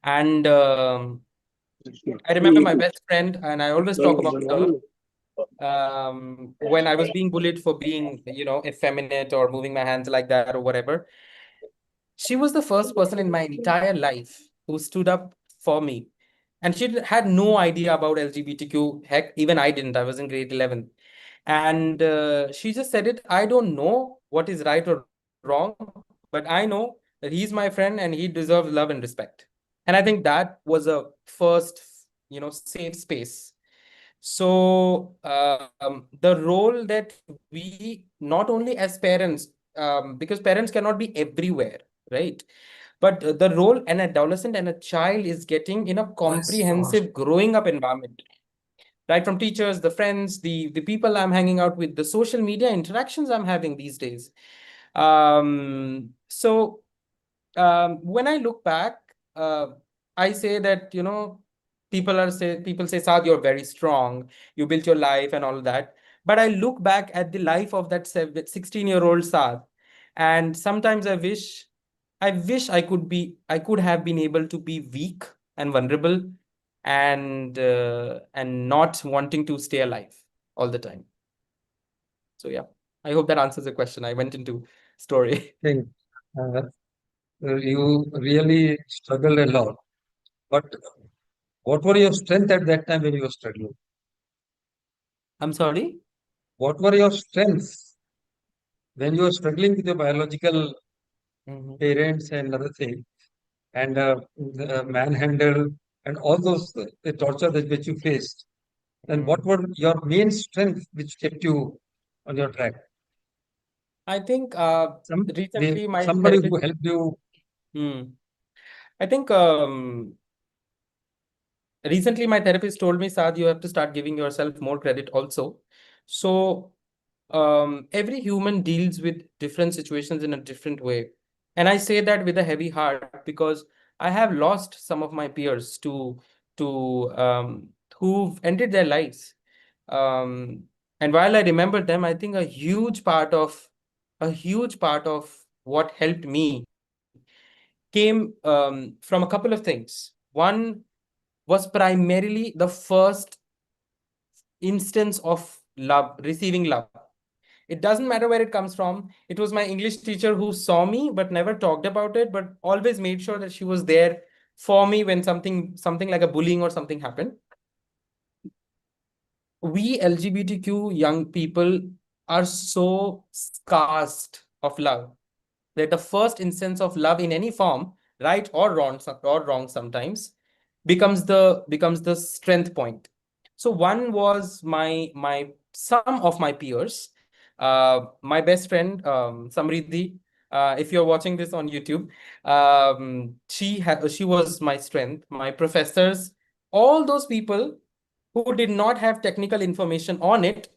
And I remember my best friend, and I always talk about her. When I was being bullied for being, effeminate or moving my hands like that or whatever, she was the first person in my entire life who stood up for me. And she had no idea about LGBTQ. Heck, even I didn't. I was in grade 11. And she just said it. I don't know what is right or wrong, but I know that he's my friend and he deserves love and respect. And I think that was a first, safe space. So the role that we, not only as parents, because parents cannot be everywhere, right? But the role an adolescent and a child is getting in a comprehensive growing up environment, right? From teachers, the friends, the people I'm hanging out with, the social media interactions I'm having these days. So when I look back, I say that, people say, Saad, you're very strong, you built your life and all of that. But I look back at the life of that 16-year-old Saad, and sometimes I wish I could have been able to be weak and vulnerable and not wanting to stay alive all the time. So yeah, I hope that answers the question. I went into story. Think, you really struggled a lot. But what were your strength at that time when you were struggling? I'm sorry? What were your strengths when you were struggling with your biological parents and other things, and manhandle and all those the torture that which you faced? And what were your main strengths which kept you on your track? I think recently my Somebody therapist. who helped you. I think recently my therapist told me, Saad, you have to start giving yourself more credit also. So every human deals with different situations in a different way. And I say that with a heavy heart because I have lost some of my peers to who've ended their lives. And while I remember them, I think a huge part of what helped me came from a couple of things. One was primarily the first instance of love, receiving love. It doesn't matter where it comes from. It was my English teacher who saw me but never talked about it, but always made sure that she was there for me when something like a bullying or something happened. We LGBTQ young people are so scarced of love that the first instance of love in any form, right or wrong sometimes, becomes the strength point. So one was my some of my peers, my best friend Samriddhi. If you're watching this on YouTube, she was my strength. My professors, all those people who did not have technical information on it,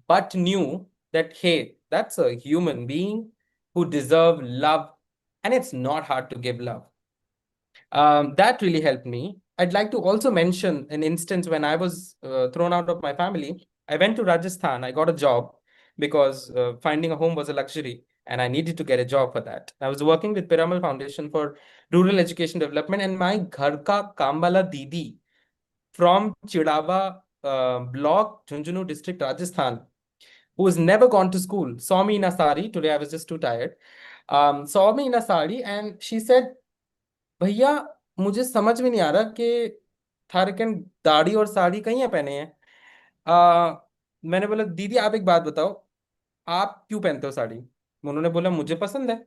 but knew that, hey, that's a human being who deserve love, and it's not hard to give love. That really helped me. I'd like to also mention an instance when I was thrown out of my family. I went to Rajasthan. I got a job because finding a home was a luxury, and I needed to get a job for that. I was working with Piramal Foundation for Rural Education Development, and my Ghar Ka Kambala Didi from Chidava block, Jhunjhunu district, Rajasthan, who has never gone to school, saw me in a sari. Today I was just too tired. Saw me in a sari and she said, भैया मुझे समझ में नहीं आ रहा कि थारकन दाढ़ी और साड़ी कहीं है पहने हैं. मैंने बोला दीदी आप एक बात बताओ, आप क्यों पहनते हो साड़ी? उन्होंने बोला मुझे पसंद है.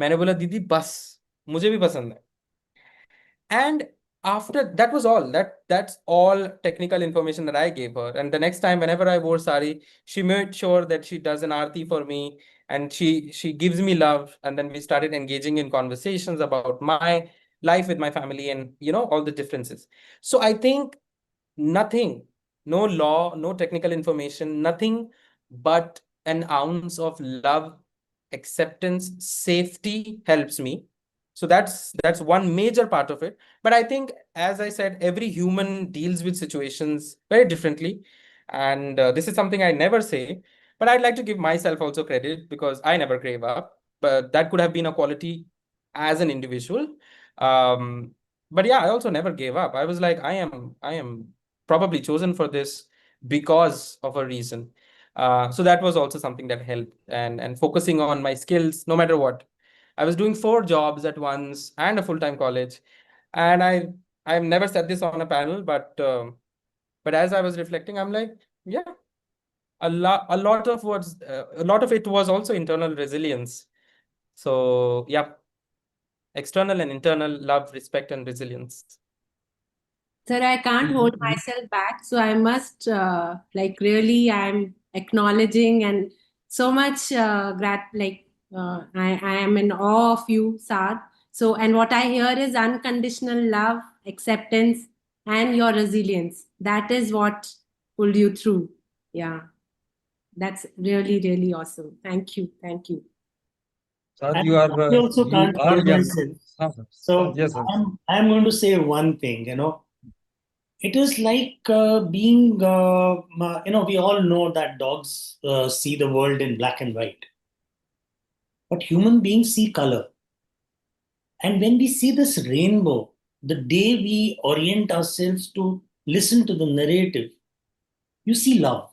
मैंने बोला दीदी बस मुझे भी पसंद है. And after that was all that's all technical information that I gave her. And the next time whenever I wore sari, she made sure that she does an aarti for me, and she gives me love. And then we started engaging in conversations about my life with my family and all the differences. So I think nothing, no law, no technical information, nothing but an ounce of love, acceptance, safety helps me. So that's one major part of it. But I think, as I said, every human deals with situations very differently. And this is something I never say, but I'd like to give myself also credit because I never gave up. But that could have been a quality as an individual. But yeah, I also never gave up. I was like, I am probably chosen for this because of a reason. So that was also something that helped, and focusing on my skills no matter what. I was doing 4 jobs at once and a full-time college, and I I've never said this on a panel, but as I was reflecting, I'm like, yeah, a lot of it was also internal resilience. So yeah, external and internal love, respect, and resilience. Sir, I can't hold myself back. So I must, really, I'm acknowledging and so much I am in awe of you, Saad. So, and what I hear is unconditional love, acceptance, and your resilience. That is what pulled you through. Yeah, that's really, really awesome. Thank you. Thank you. Sir, I you are also can't hold young. myself. So Yes, sir. I'm going to say one thing, it is like being, we all know that dogs see the world in black and white, but human beings see color. And when we see this rainbow, the day we orient ourselves to listen to the narrative, you see love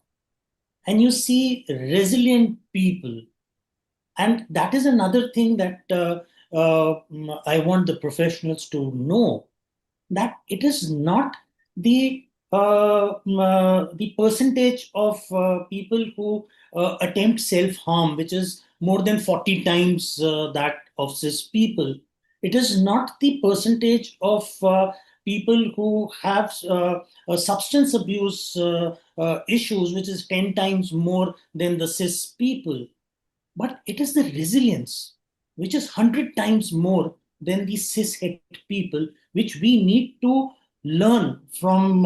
and you see resilient people. And that is another thing that I want the professionals to know, that it is not the percentage of people who attempt self-harm, which is more than 40 times that of cis people. It is not the percentage of people who have substance abuse issues, which is 10 times more than the cis people, but it is the resilience, which is 100 times more than the cis-het people, which we need to learn from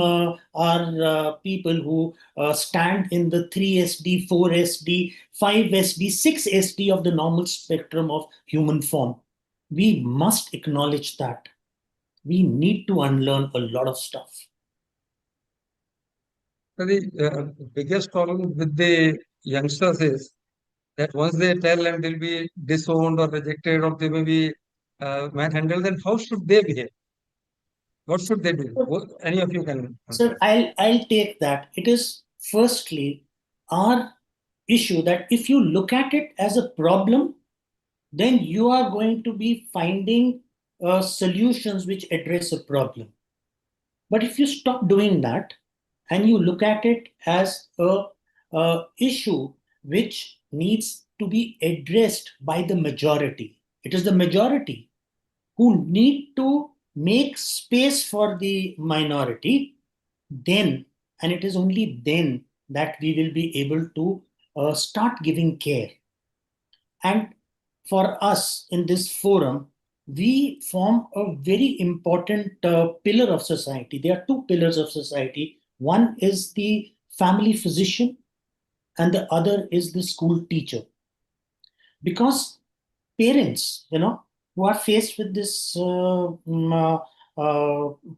our people who stand in the 3SD, 4SD, 5SD, 6SD of the normal spectrum of human form. We must acknowledge that. We need to unlearn a lot of stuff. The biggest problem with the youngsters is that once they tell and they'll be disowned or rejected or they may be manhandled, then how should they behave? What should they do? Any of you can answer. Sir, I'll take that. It is firstly our issue that if you look at it as a problem, then you are going to be finding solutions which address a problem. But if you stop doing that and you look at it as a issue which needs to be addressed by the majority, it is the majority who need to make space for the minority, then, and it is only then that we will be able to start giving care. And for us in this forum, we form a very important pillar of society. There are two pillars of society. One is the family physician, and the other is the school teacher. Because parents, who are faced with this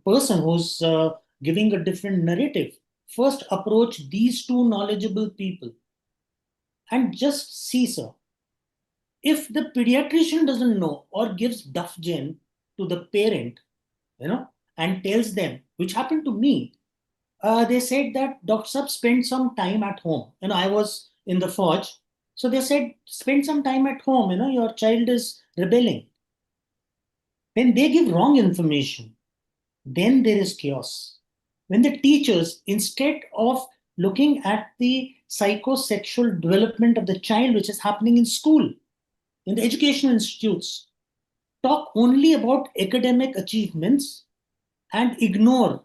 person who's giving a different narrative, first approach these two knowledgeable people and just see, sir, if the pediatrician doesn't know or gives duff gin to the parent, and tells them, which happened to me, they said that Dr. Sab, spend some time at home. I was in the forge. So they said, spend some time at home, your child is rebelling. When they give wrong information, then there is chaos. When the teachers, instead of looking at the psychosexual development of the child, which is happening in school, in the educational institutes, talk only about academic achievements and ignore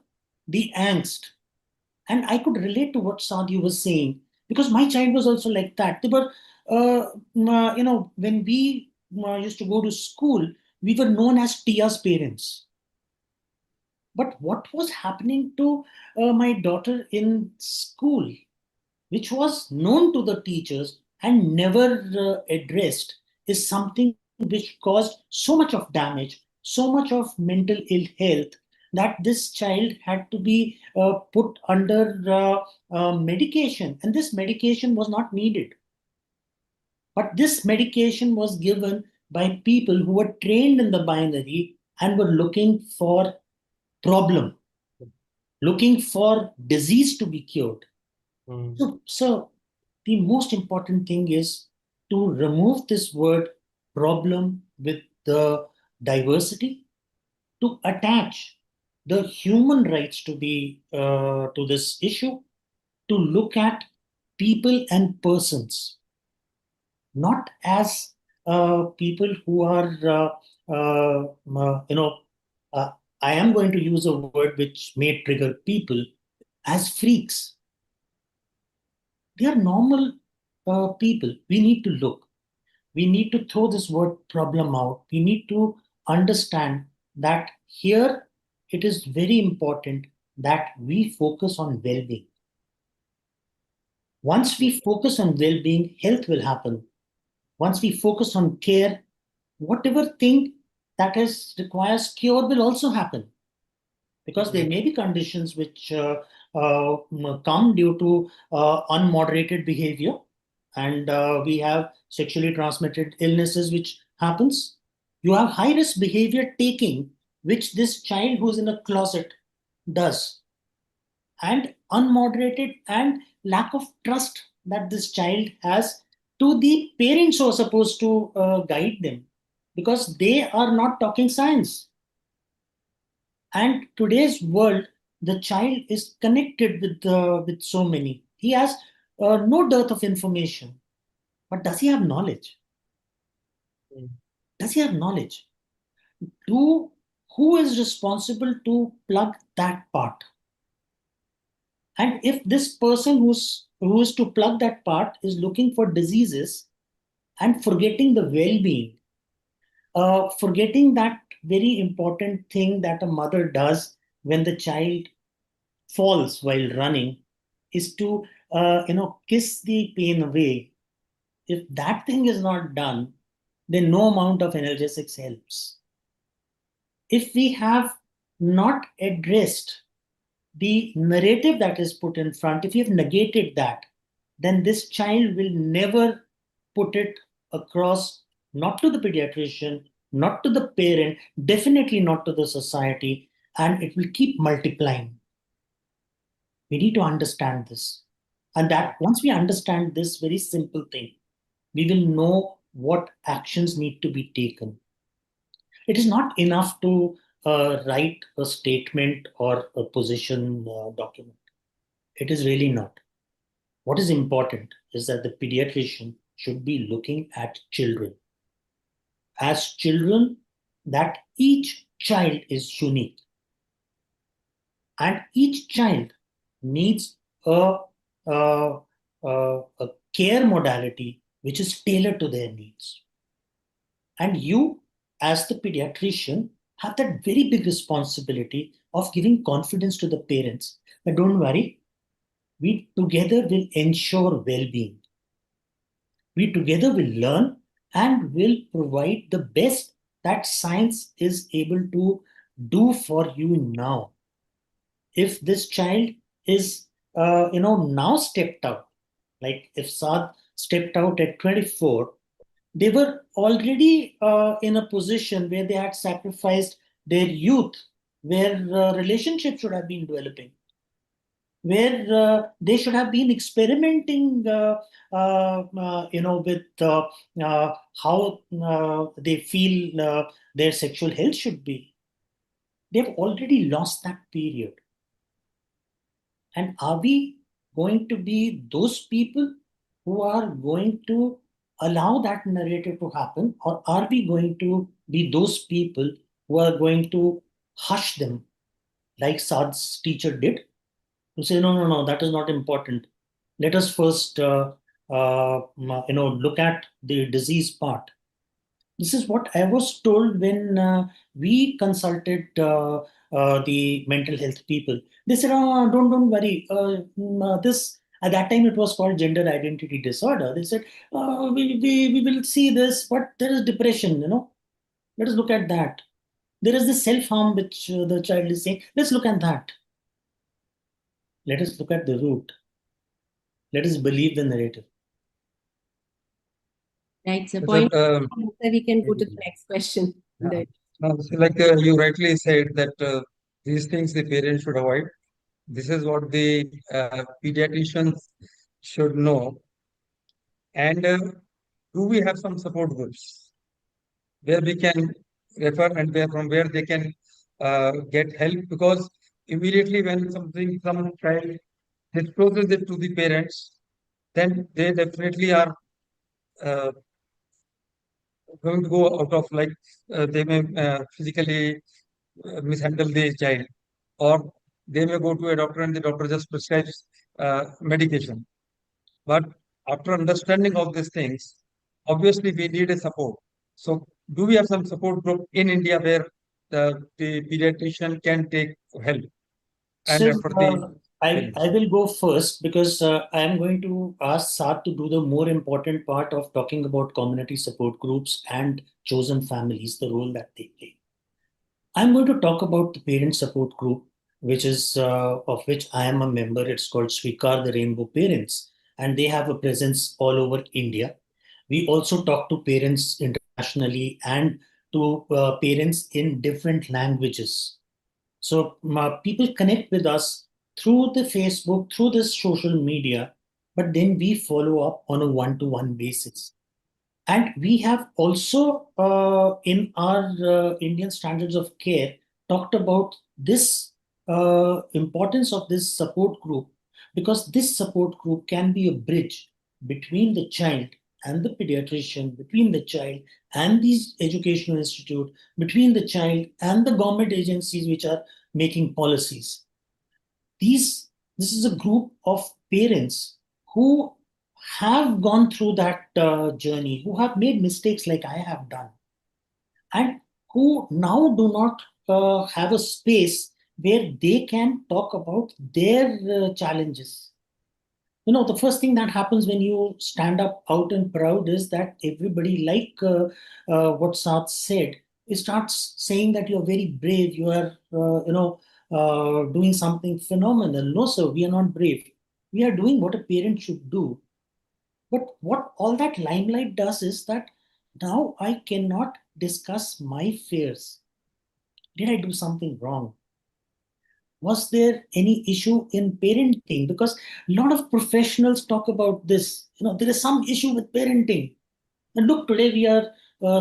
the angst. And I could relate to what Sadhu was saying, because my child was also like that. They were, when we used to go to school, we were known as Tia's parents. But what was happening to my daughter in school, which was known to the teachers and never addressed, is something which caused so much of damage, so much of mental ill health, that this child had to be put under medication. And this medication was not needed. But this medication was given by people who were trained in the binary and were looking for problem, looking for disease to be cured. So the most important thing is to remove this word problem with the diversity, to attach the human rights to be to this issue, to look at people and persons, not as people who are, uh, I am going to use a word which may trigger people, as freaks. They are normal people. We need to look. We need to throw this word problem out. We need to understand that here it is very important that we focus on well being. Once we focus on well being, health will happen. Once we focus on care, whatever thing that requires cure will also happen. Because there may be conditions which come due to unmoderated behavior, and we have sexually transmitted illnesses which happens. You have high risk behavior taking, which this child who's in a closet does, and unmoderated and lack of trust that this child has to the parents who are supposed to guide them, because they are not talking science. And today's world, the child is connected with so many. He has no dearth of information, but does he have knowledge? Does he have knowledge? Who is responsible to plug that part? And if this person who is to plug that part is looking for diseases and forgetting the well-being, forgetting that very important thing that a mother does when the child falls while running, is to kiss the pain away. If that thing is not done, then no amount of analgesics helps. If we have not addressed the narrative that is put in front, if we have negated that, then this child will never put it across, not to the pediatrician, not to the parent, definitely not to the society, and it will keep multiplying. We need to understand this. And that once we understand this very simple thing, we will know what actions need to be taken. It is not enough to write a statement or a position document. It is really not. What is important is that the pediatrician should be looking at children as children, that each child is unique. And each child needs a care modality which is tailored to their needs. And you, as the pediatrician, have that very big responsibility of giving confidence to the parents that don't worry, we together will ensure well-being. We together will learn and will provide the best that science is able to do for you now. If this child is now stepped out, like if Saad stepped out at 24, they were already in a position where they had sacrificed their youth, where relationships should have been developing, where they should have been experimenting with how they feel their sexual health should be. They've already lost that period. And are we going to be those people who are going to allow that narrative to happen? Or are we going to be those people who are going to hush them like Saad's teacher did? To say, no, that is not important. Let us first, look at the disease part. This is what I was told when we consulted the mental health people. They said, "Oh, don't worry. This at that time it was called gender identity disorder." They said, "We will see this, but there is depression. Let us look at that. There is the self harm which the child is saying. Let's look at that. Let us look at the root. Let us believe the narrative." Right. So, So, point. We can go to the next question. yeah. So like you rightly said that these things the parents should avoid. This is what the pediatricians should know. And do we have some support groups where we can refer and from where they can get help, because immediately when some child discloses it to the parents, then they definitely are uh, going to go out of, like, they may physically mishandle the child, or they may go to a doctor and the doctor just prescribes medication. But after understanding of these things, obviously we need a support. So, do we have some support group in India where the pediatrician can take help and So refer the I parents? will go first because I am going to ask Saad to do the more important part of talking about community support groups and chosen families, the role that they play. I'm going to talk about the parent support group, which is of which I am a member. It's called Swikar the Rainbow Parents, and they have a presence all over India. We also talk to parents internationally and to parents in different languages. So people connect with us through the Facebook, through this social media, but then we follow up on a one-to-one basis. And we have also, in our Indian standards of care, talked about this importance of this support group, because this support group can be a bridge between the child and the pediatrician, between the child and these educational institute, between the child and the government agencies which are making policies. This is a group of parents who have gone through that journey, who have made mistakes like I have done, and who now do not have a space where they can talk about their challenges. You know, the first thing that happens when you stand up out and proud is that everybody, like what Saad said, it starts saying that you're very brave, you are, doing something phenomenal. No, sir, we are not brave. We are doing what a parent should do. But what all that limelight does is that now I cannot discuss my fears. Did I do something wrong? Was there any issue in parenting? Because a lot of professionals talk about this. You know, there is some issue with parenting. And look, today we are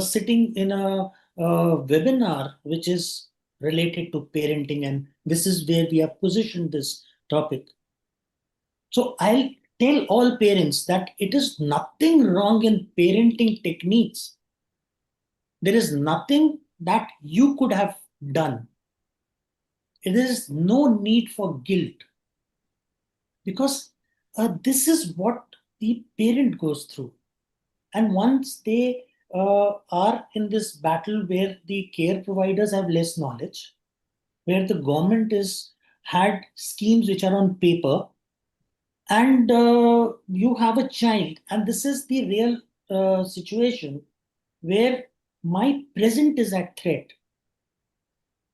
sitting in a webinar which is related to parenting, and this is where we have positioned this topic. So I'll tell all parents that it is nothing wrong in parenting techniques. There is nothing that you could have done. There is no need for guilt, because this is what the parent goes through. And once they are in this battle where the care providers have less knowledge, where the government is had schemes which are on paper, and you have a child, and this is the real situation where my present is at threat.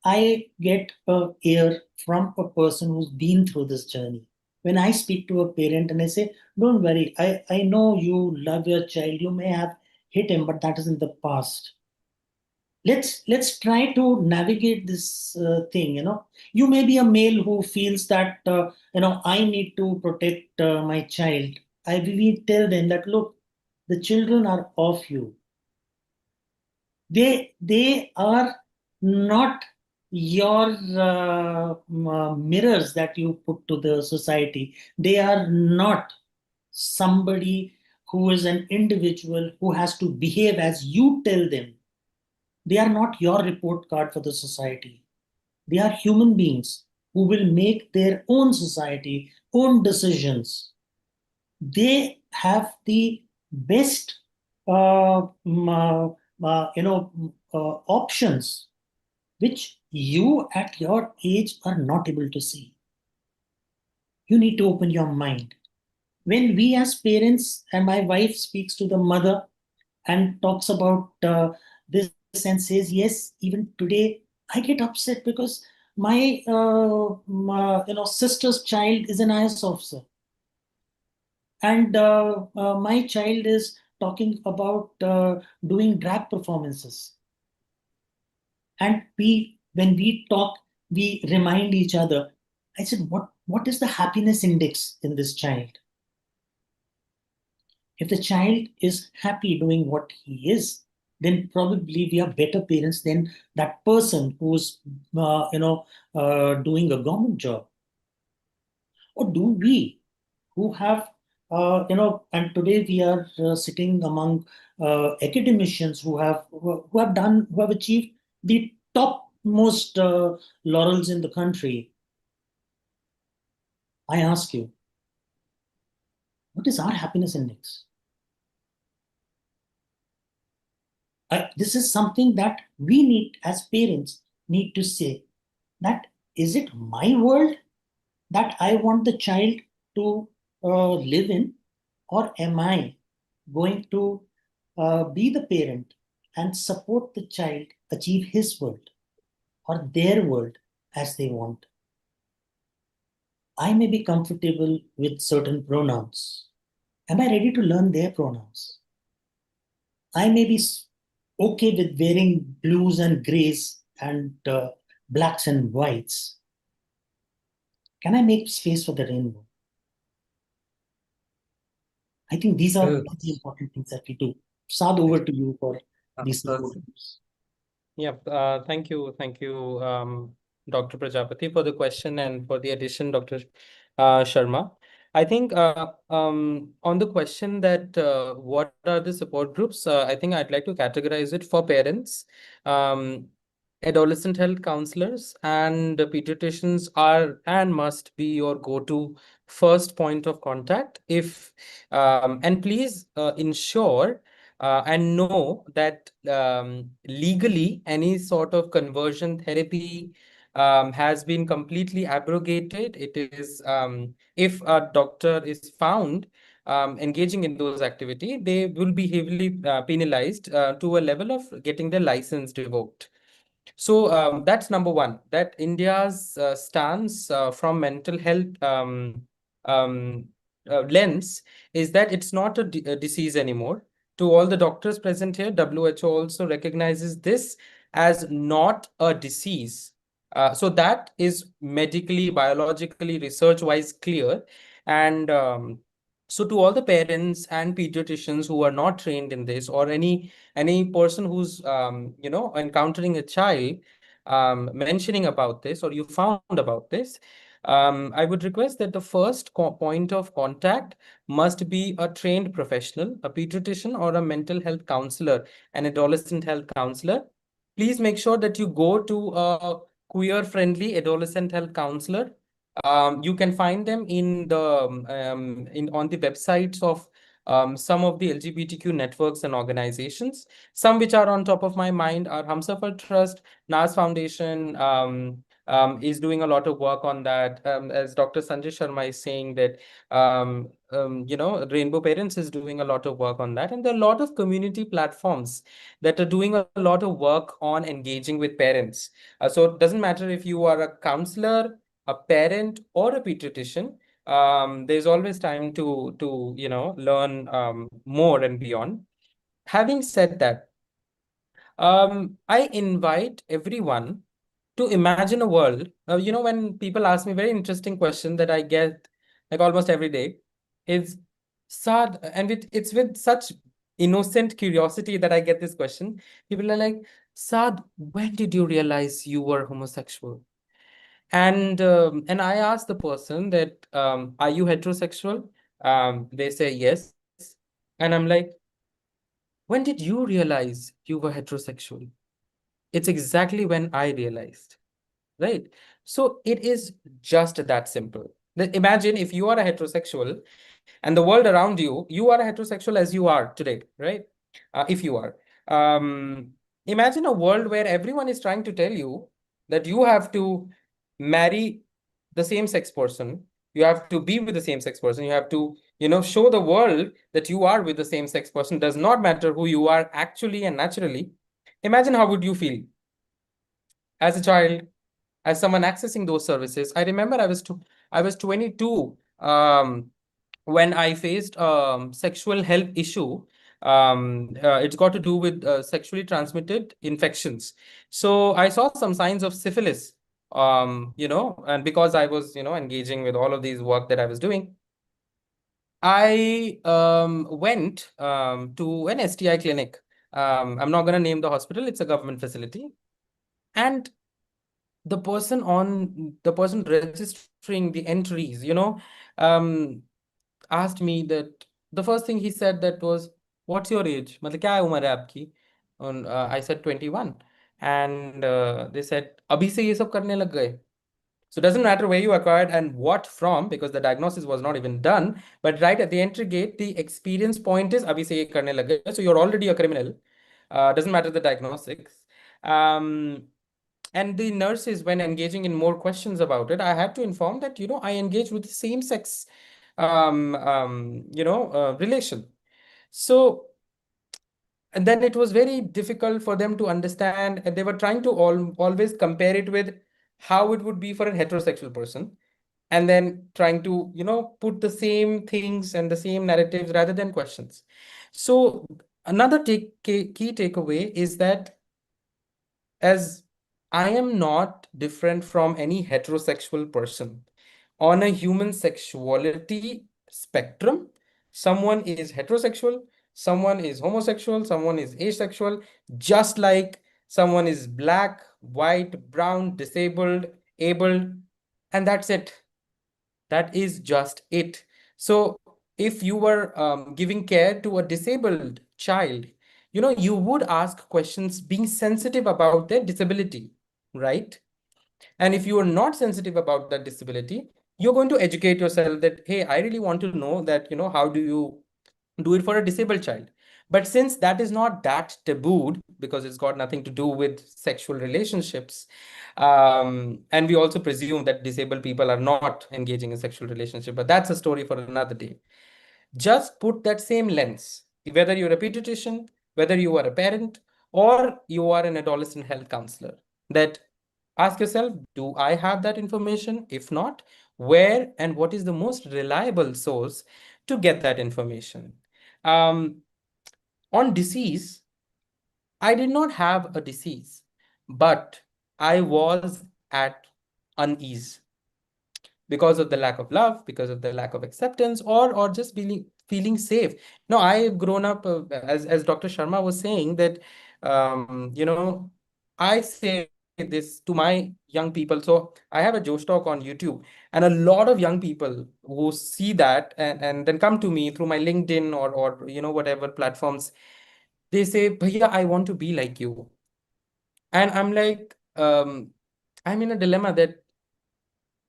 I get a ear from a person who's been through this journey. When I speak to a parent and I say, don't worry, I know you love your child, you may have hit him, but that is in the past. Let's try to navigate this thing. You know, you may be a male who feels that I need to protect my child. We tell them that, look, the children are of you. They are not your mirrors that you put to the society. They are not somebody who is an individual who has to behave as you tell them. They are not your report card for the society. They are human beings who will make their own society, own decisions. They have the best options which you at your age are not able to see. You need to open your mind. When we as parents, and my wife speaks to the mother and talks about this and says, yes, even today I get upset because my sister's child is an IS officer, and my child is talking about doing drag performances. And when we talk, we remind each other. I said, what is the happiness index in this child? If the child is happy doing what he is, then probably we are better parents than that person who's doing a government job. Or do we, who have and today we are sitting among academicians who have achieved the topmost laurels in the country. I ask you, what is our happiness index? This is something that we need as parents need to say, that is it my world that I want the child to live in, or am I going to be the parent and support the child achieve his world or their world as they want? I may be comfortable with certain pronouns. Am I ready to learn their pronouns? I may be okay with wearing blues and grays and blacks and whites. Can I make space for the rainbow? I think these are the important things that we do. Sad, over to you for these supports. Yeah, thank you, Dr. Prajapati, for the question and for the addition, Dr. Sharma. I think on the question that what are the support groups, I think I'd like to categorize it for parents. Adolescent health counselors and pediatricians are and must be your go-to first point of contact. If and please ensure and know that legally any sort of conversion therapy has been completely abrogated. It is if a doctor is found engaging in those activity, they will be heavily penalized to a level of getting their license revoked. So that's number one, that India's stance from mental health lens is that it's not a disease anymore. To all the doctors present here, WHO also recognizes this as not a disease. So that is medically, biologically, research-wise clear. And so to all the parents and pediatricians who are not trained in this, or any person who's encountering a child mentioning about this, or you found about this, I would request that the first point of contact must be a trained professional, a pediatrician or a mental health counselor, an adolescent health counselor. Please make sure that you go to a queer-friendly adolescent health counselor. You can find them in the on the websites of some of the LGBTQ networks and organizations. Some which are on top of my mind are Humsafar Trust, NAS Foundation is doing a lot of work on that. As Dr. Sanjay Sharma is saying that, Rainbow Parents is doing a lot of work on that. And there are a lot of community platforms that are doing a lot of work on engaging with parents. So it doesn't matter if you are a counselor, a parent, or a pediatrician. There's always time to learn more and beyond. Having said that, I invite everyone to imagine a world. When people ask me very interesting question that I get like almost every day, is Sad, and it's with such innocent curiosity that I get this question. People are like, Sad, when did you realize you were homosexual? And I ask the person that, are you heterosexual? They say yes. And I'm like, when did you realize you were heterosexual? It's exactly when I realized, right? So it is just that simple. Imagine if you are a heterosexual and the world around you, you are a heterosexual as you are today, right? If you are. Imagine a world where everyone is trying to tell you that you have to marry the same-sex person, you have to be with the same-sex person, you have to, show the world that you are with the same-sex person, does not matter who you are actually and naturally. Imagine how would you feel as a child, as someone accessing those services. I remember I was 22 when I faced sexual health issue. It's got to do with sexually transmitted infections. So I saw some signs of syphilis, and because I was, engaging with all of these work that I was doing, I went to an STI clinic. I'm not going to name the hospital, it's a government facility. And the person registering the entries, asked me that the first thing he said that was, what's your age? मतलब क्या उम्र है आपकी? And I said 21. And they said, अभी से ये सब करने लग गए. So it doesn't matter where you acquired and what from, because the diagnosis was not even done. But right at the entry gate, the experience point is abhi se ye karne lage. So you're already a criminal. Doesn't matter the diagnostics. And the nurses, when engaging in more questions about it, I had to inform that, I engage with the same sex, relation. So, and then it was very difficult for them to understand, and they were trying to always compare it with how it would be for a heterosexual person, and then trying to put the same things and the same narratives rather than questions. So another key takeaway is that, as I am not different from any heterosexual person on a human sexuality spectrum, someone is heterosexual, someone is homosexual, someone is asexual, just like someone is black, white, brown, disabled, abled, and that's it. That is just it. So if you were giving care to a disabled child, you would ask questions being sensitive about their disability, right? And if you are not sensitive about that disability, you're going to educate yourself that, hey, I really want to know that, how do you do it for a disabled child? But since that is not that tabooed, because it's got nothing to do with sexual relationships, and we also presume that disabled people are not engaging in sexual relationship, but that's a story for another day. Just put that same lens, whether you're a pediatrician, whether you are a parent, or you are an adolescent health counselor, that ask yourself, do I have that information? If not, where and what is the most reliable source to get that information? On disease, I did not have a disease, but I was at unease because of the lack of love, because of the lack of acceptance, or just feeling safe. No, I've grown up, as Dr. Sharma was saying, that I say this to my young people. So I have a Josh Talk on YouTube, and a lot of young people who see that and then come to me through my LinkedIn or whatever platforms. They say, Bhaiya, I want to be like you. And I'm like, I'm in a dilemma that,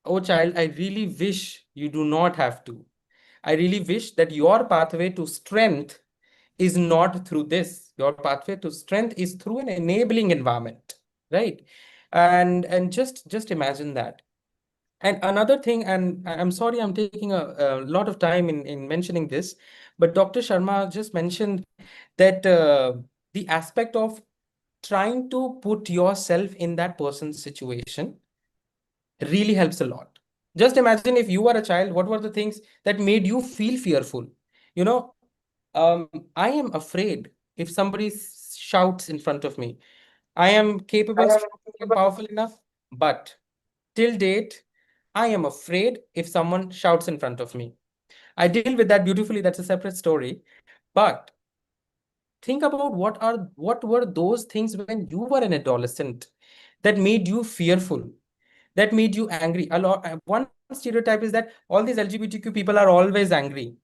oh child, I really wish you do not have to. I really wish that your pathway to strength is not through this. Your pathway to strength is through an enabling environment, right? And just imagine that. And another thing, and I'm sorry I'm taking a lot of time in mentioning this, but Dr. Sharma just mentioned that the aspect of trying to put yourself in that person's situation really helps a lot. Just imagine if you were a child, what were the things that made you feel fearful? You know, I am afraid if somebody shouts in front of me. I am capable, strong, and powerful enough, but till date, I am afraid if someone shouts in front of me. I deal with that beautifully. That's a separate story. But think about what were those things when you were an adolescent that made you fearful, that made you angry. A lot. One stereotype is that all these LGBTQ people are always angry.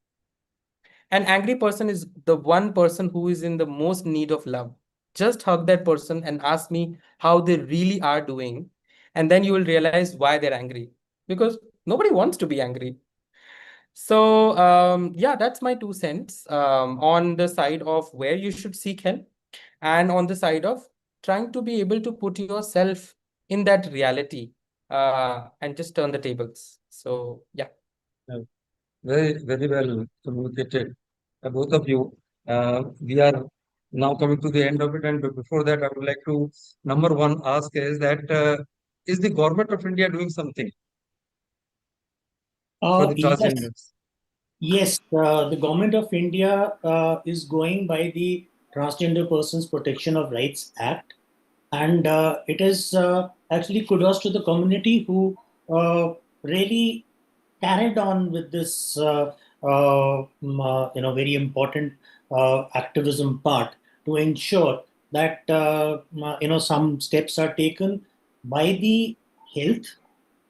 An angry person is the one person who is in the most need of love. Just hug that person and ask me how they really are doing, and then you will realize why they're angry. Because nobody wants to be angry. So yeah, that's my 2 cents on the side of where you should seek help, and on the side of trying to be able to put yourself in that reality and just turn the tables. So yeah. Very, very well communicated, both of you. We are now coming to the end of it, and before that, I would like to, number one, ask is that is the government of India doing something for the Yes, transgenders? yes. The government of India is going by the Transgender Persons Protection of Rights Act, and it is actually kudos to the community who really carried on with this very important activism part. to ensure that some steps are taken by the health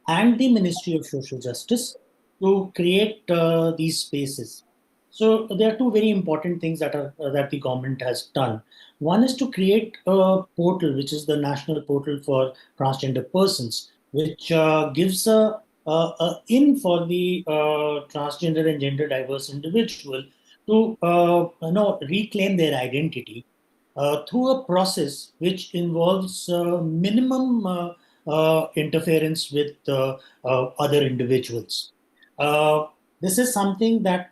and the Ministry of Social Justice to create these spaces. So there are two very important things that the government has done. One is to create a portal, which is the national portal for transgender persons, which gives a in for the transgender and gender diverse individual to reclaim their identity through a process which involves minimum interference with other individuals. This is something that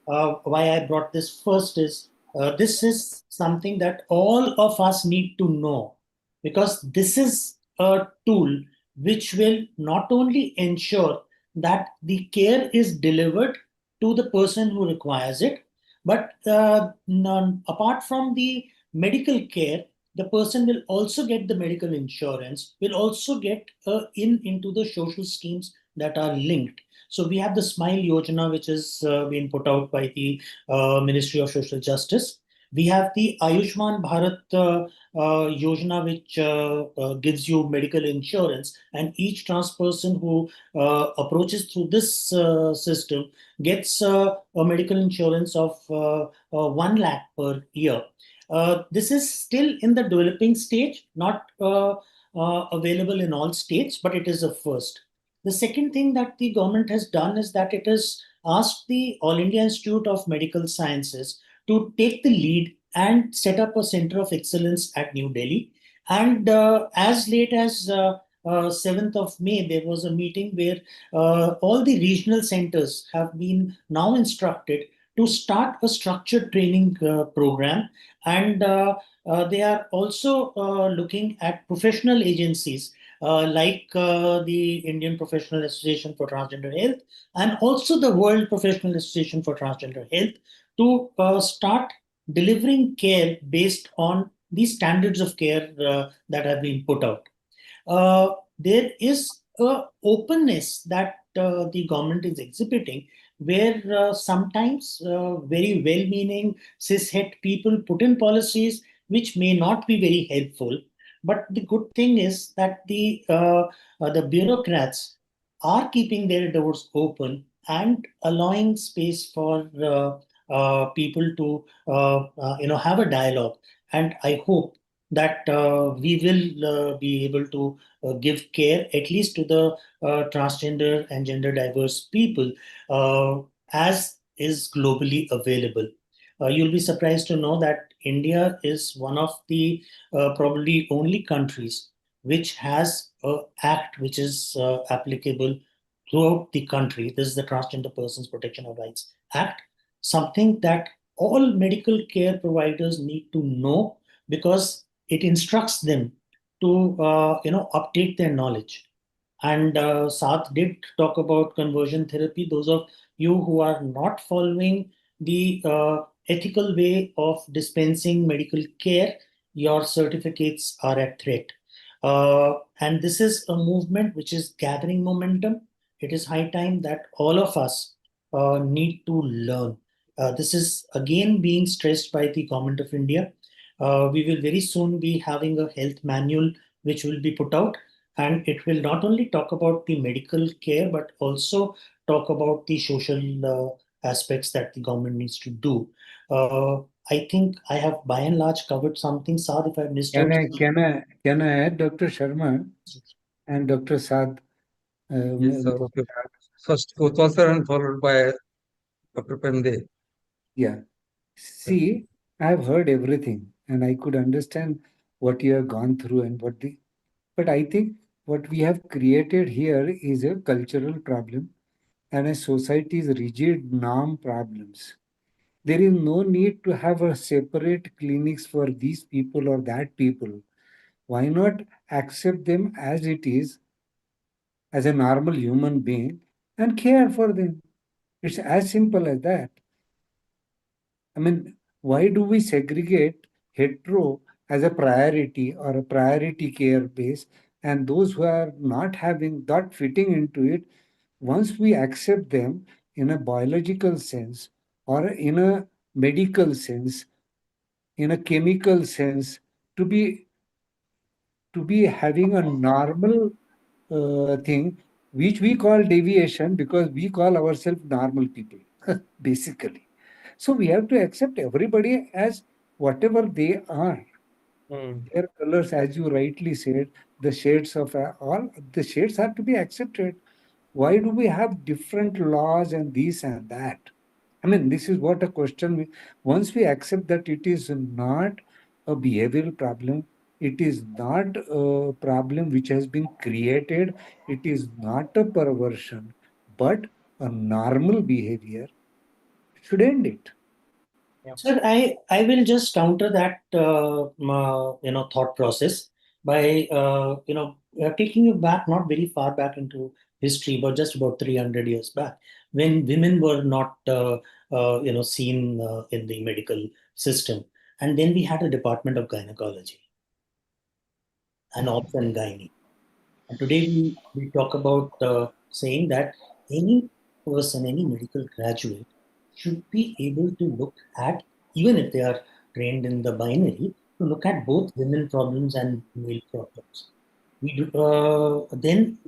why I brought this first is this is something that all of us need to know, because this is a tool which will not only ensure that the care is delivered to the person who requires it, but apart from the medical care, the person will also get the medical insurance, will also get into the social schemes that are linked. So we have the Smile Yojana, which is being put out by the Ministry of Social Justice. We have the Ayushman Bharat Yojana, which gives you medical insurance, and each trans person who approaches through this system gets a medical insurance of 1 lakh per year. This is still in the developing stage, not available in all states, but it is a first. The second thing that the government has done is that it has asked the All India Institute of Medical Sciences to take the lead and set up a center of excellence at New Delhi. And as late as 7th of May, there was a meeting where all the regional centers have been now instructed to start a structured training program. And they are also looking at professional agencies like the Indian Professional Association for Transgender Health and also the World Professional Association for Transgender Health to start delivering care based on the standards of care that have been put out. There is a openness that the government is exhibiting, where sometimes very well-meaning cishet people put in policies which may not be very helpful. But the good thing is that the bureaucrats are keeping their doors open and allowing space for people to have a dialogue. And I hope that we will be able to give care at least to the transgender and gender diverse people as is globally available. You'll be surprised to know that India is one of the probably only countries which has an act which is applicable throughout the country. This is the Transgender Persons Protection of Rights Act, something that all medical care providers need to know, because it instructs them to update their knowledge. And Sath did talk about conversion therapy. Those of you who are not following the ethical way of dispensing medical care, your certificates are at threat. And this is a movement which is gathering momentum. It is high time that all of us need to learn. This is again being stressed by the Government of India. We will very soon be having a health manual which will be put out, and it will not only talk about the medical care but also talk about the social aspects that the government needs to do. I think I have by and large covered something. Saad, if I missed Can out. I add, Dr. Sharma and Dr. Saad? Yes, sir. Okay. First, Kotwal sir, and followed by Dr. Pende. Yeah. See, I've heard everything and I could understand what you have gone through and but I think what we have created here is a cultural problem and a society's rigid norm problems. There is no need to have a separate clinics for these people or that people. Why not accept them as it is, as a normal human being, and care for them? It's as simple as that. I mean, why do we segregate hetero as a priority or a priority care base, and those who are not fitting into it, once we accept them in a biological sense or in a medical sense, in a chemical sense to be having a normal thing, which we call deviation because we call ourselves normal people, basically. So we have to accept everybody as whatever they are. Their colors, as you rightly said, the shades of all the shades have to be accepted. Why do we have different laws and this and that? I mean, this is what a question. Once we accept that it is not a behavioral problem, it is not a problem which has been created, it is not a perversion, but a normal behavior, should end it. Sir, I will just counter that thought process by taking you back, not very far back into history, but just about 300 years back, when women were not seen in the medical system, and then we had a department of gynecology and obs and gynae. And today we talk about saying that any person, any medical graduate should be able to look at, even if they are trained in the binary, to look at both women problems and male problems. We do, then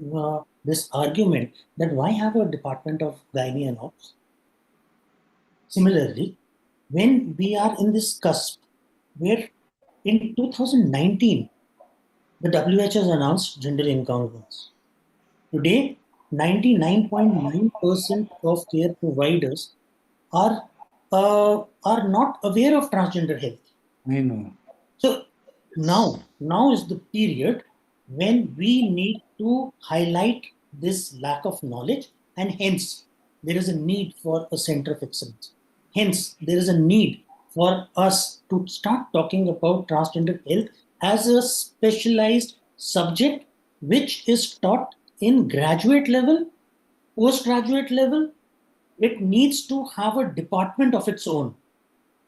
this argument that why have a department of gynae and obs? Similarly, when we are in this cusp where in 2019, the WHO has announced gender incongruence. Today, 99.9% of care providers are not aware of transgender health. I know. So now is the period when we need to highlight this lack of knowledge, and hence there is a need for a center of excellence. Hence, there is a need for us to start talking about transgender health as a specialized subject which is taught in graduate level, postgraduate level. It needs to have a department of its own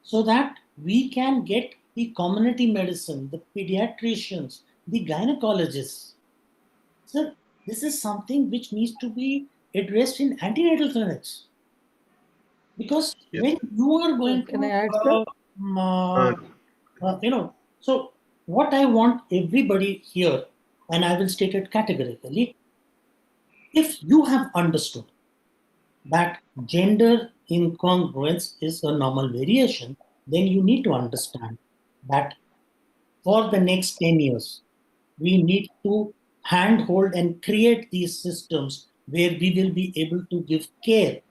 so that we can get the community medicine, the pediatricians, the gynecologists. So this is something which needs to be addressed in antenatal clinics. Because when you are going Can I add, sir? So what I want everybody here, and I will state it categorically, if you have understood that gender incongruence is a normal variation, then you need to understand that for the next 10 years, we need to handhold and create these systems where we will be able to give care.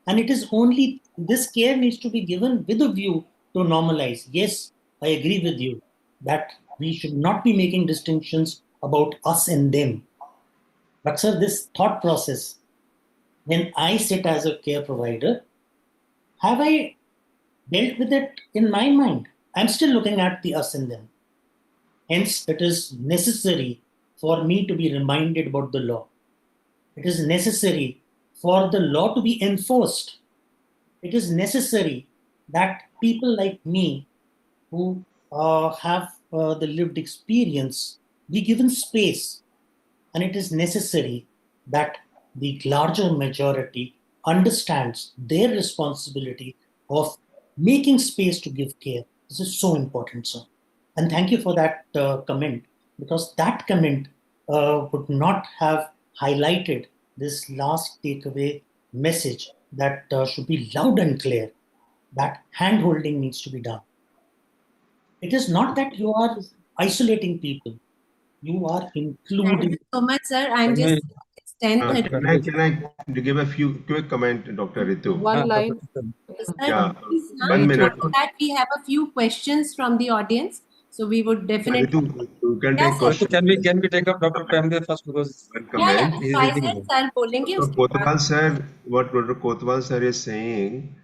And it is only this care needs to be given with a view to normalize. Yes, I agree with you that we should not be making distinctions about us and them. But sir, this thought process, when I sit as a care provider, have I dealt with it in my mind? I'm still looking at the us and them. Hence, it is necessary for me to be reminded about the law. It is necessary for the law to be enforced. It is necessary that people like me who have the lived experience be given space. And it is necessary that the larger majority understands their responsibility of making space to give care. This is so important, sir. And thank you for that comment, because that comment would not have highlighted this last takeaway message that should be loud and clear, that hand-holding needs to be done. It is not that you are isolating people. You are including. Thank you so much, sir. I'm just extend. Can I give a few quick comment, Dr. Ritu? One line. Yeah, Please, 1 minute. after that, we have a few questions from the audience. So we would definitely. Ritu, you can Yes, take sir. questions. Can we take up Dr. Pemde first because One Yeah, comment. So I said, sir, बोलेंगे Dr. उसके बाद. Kotwal sir, what Dr. Kotwal sir is saying,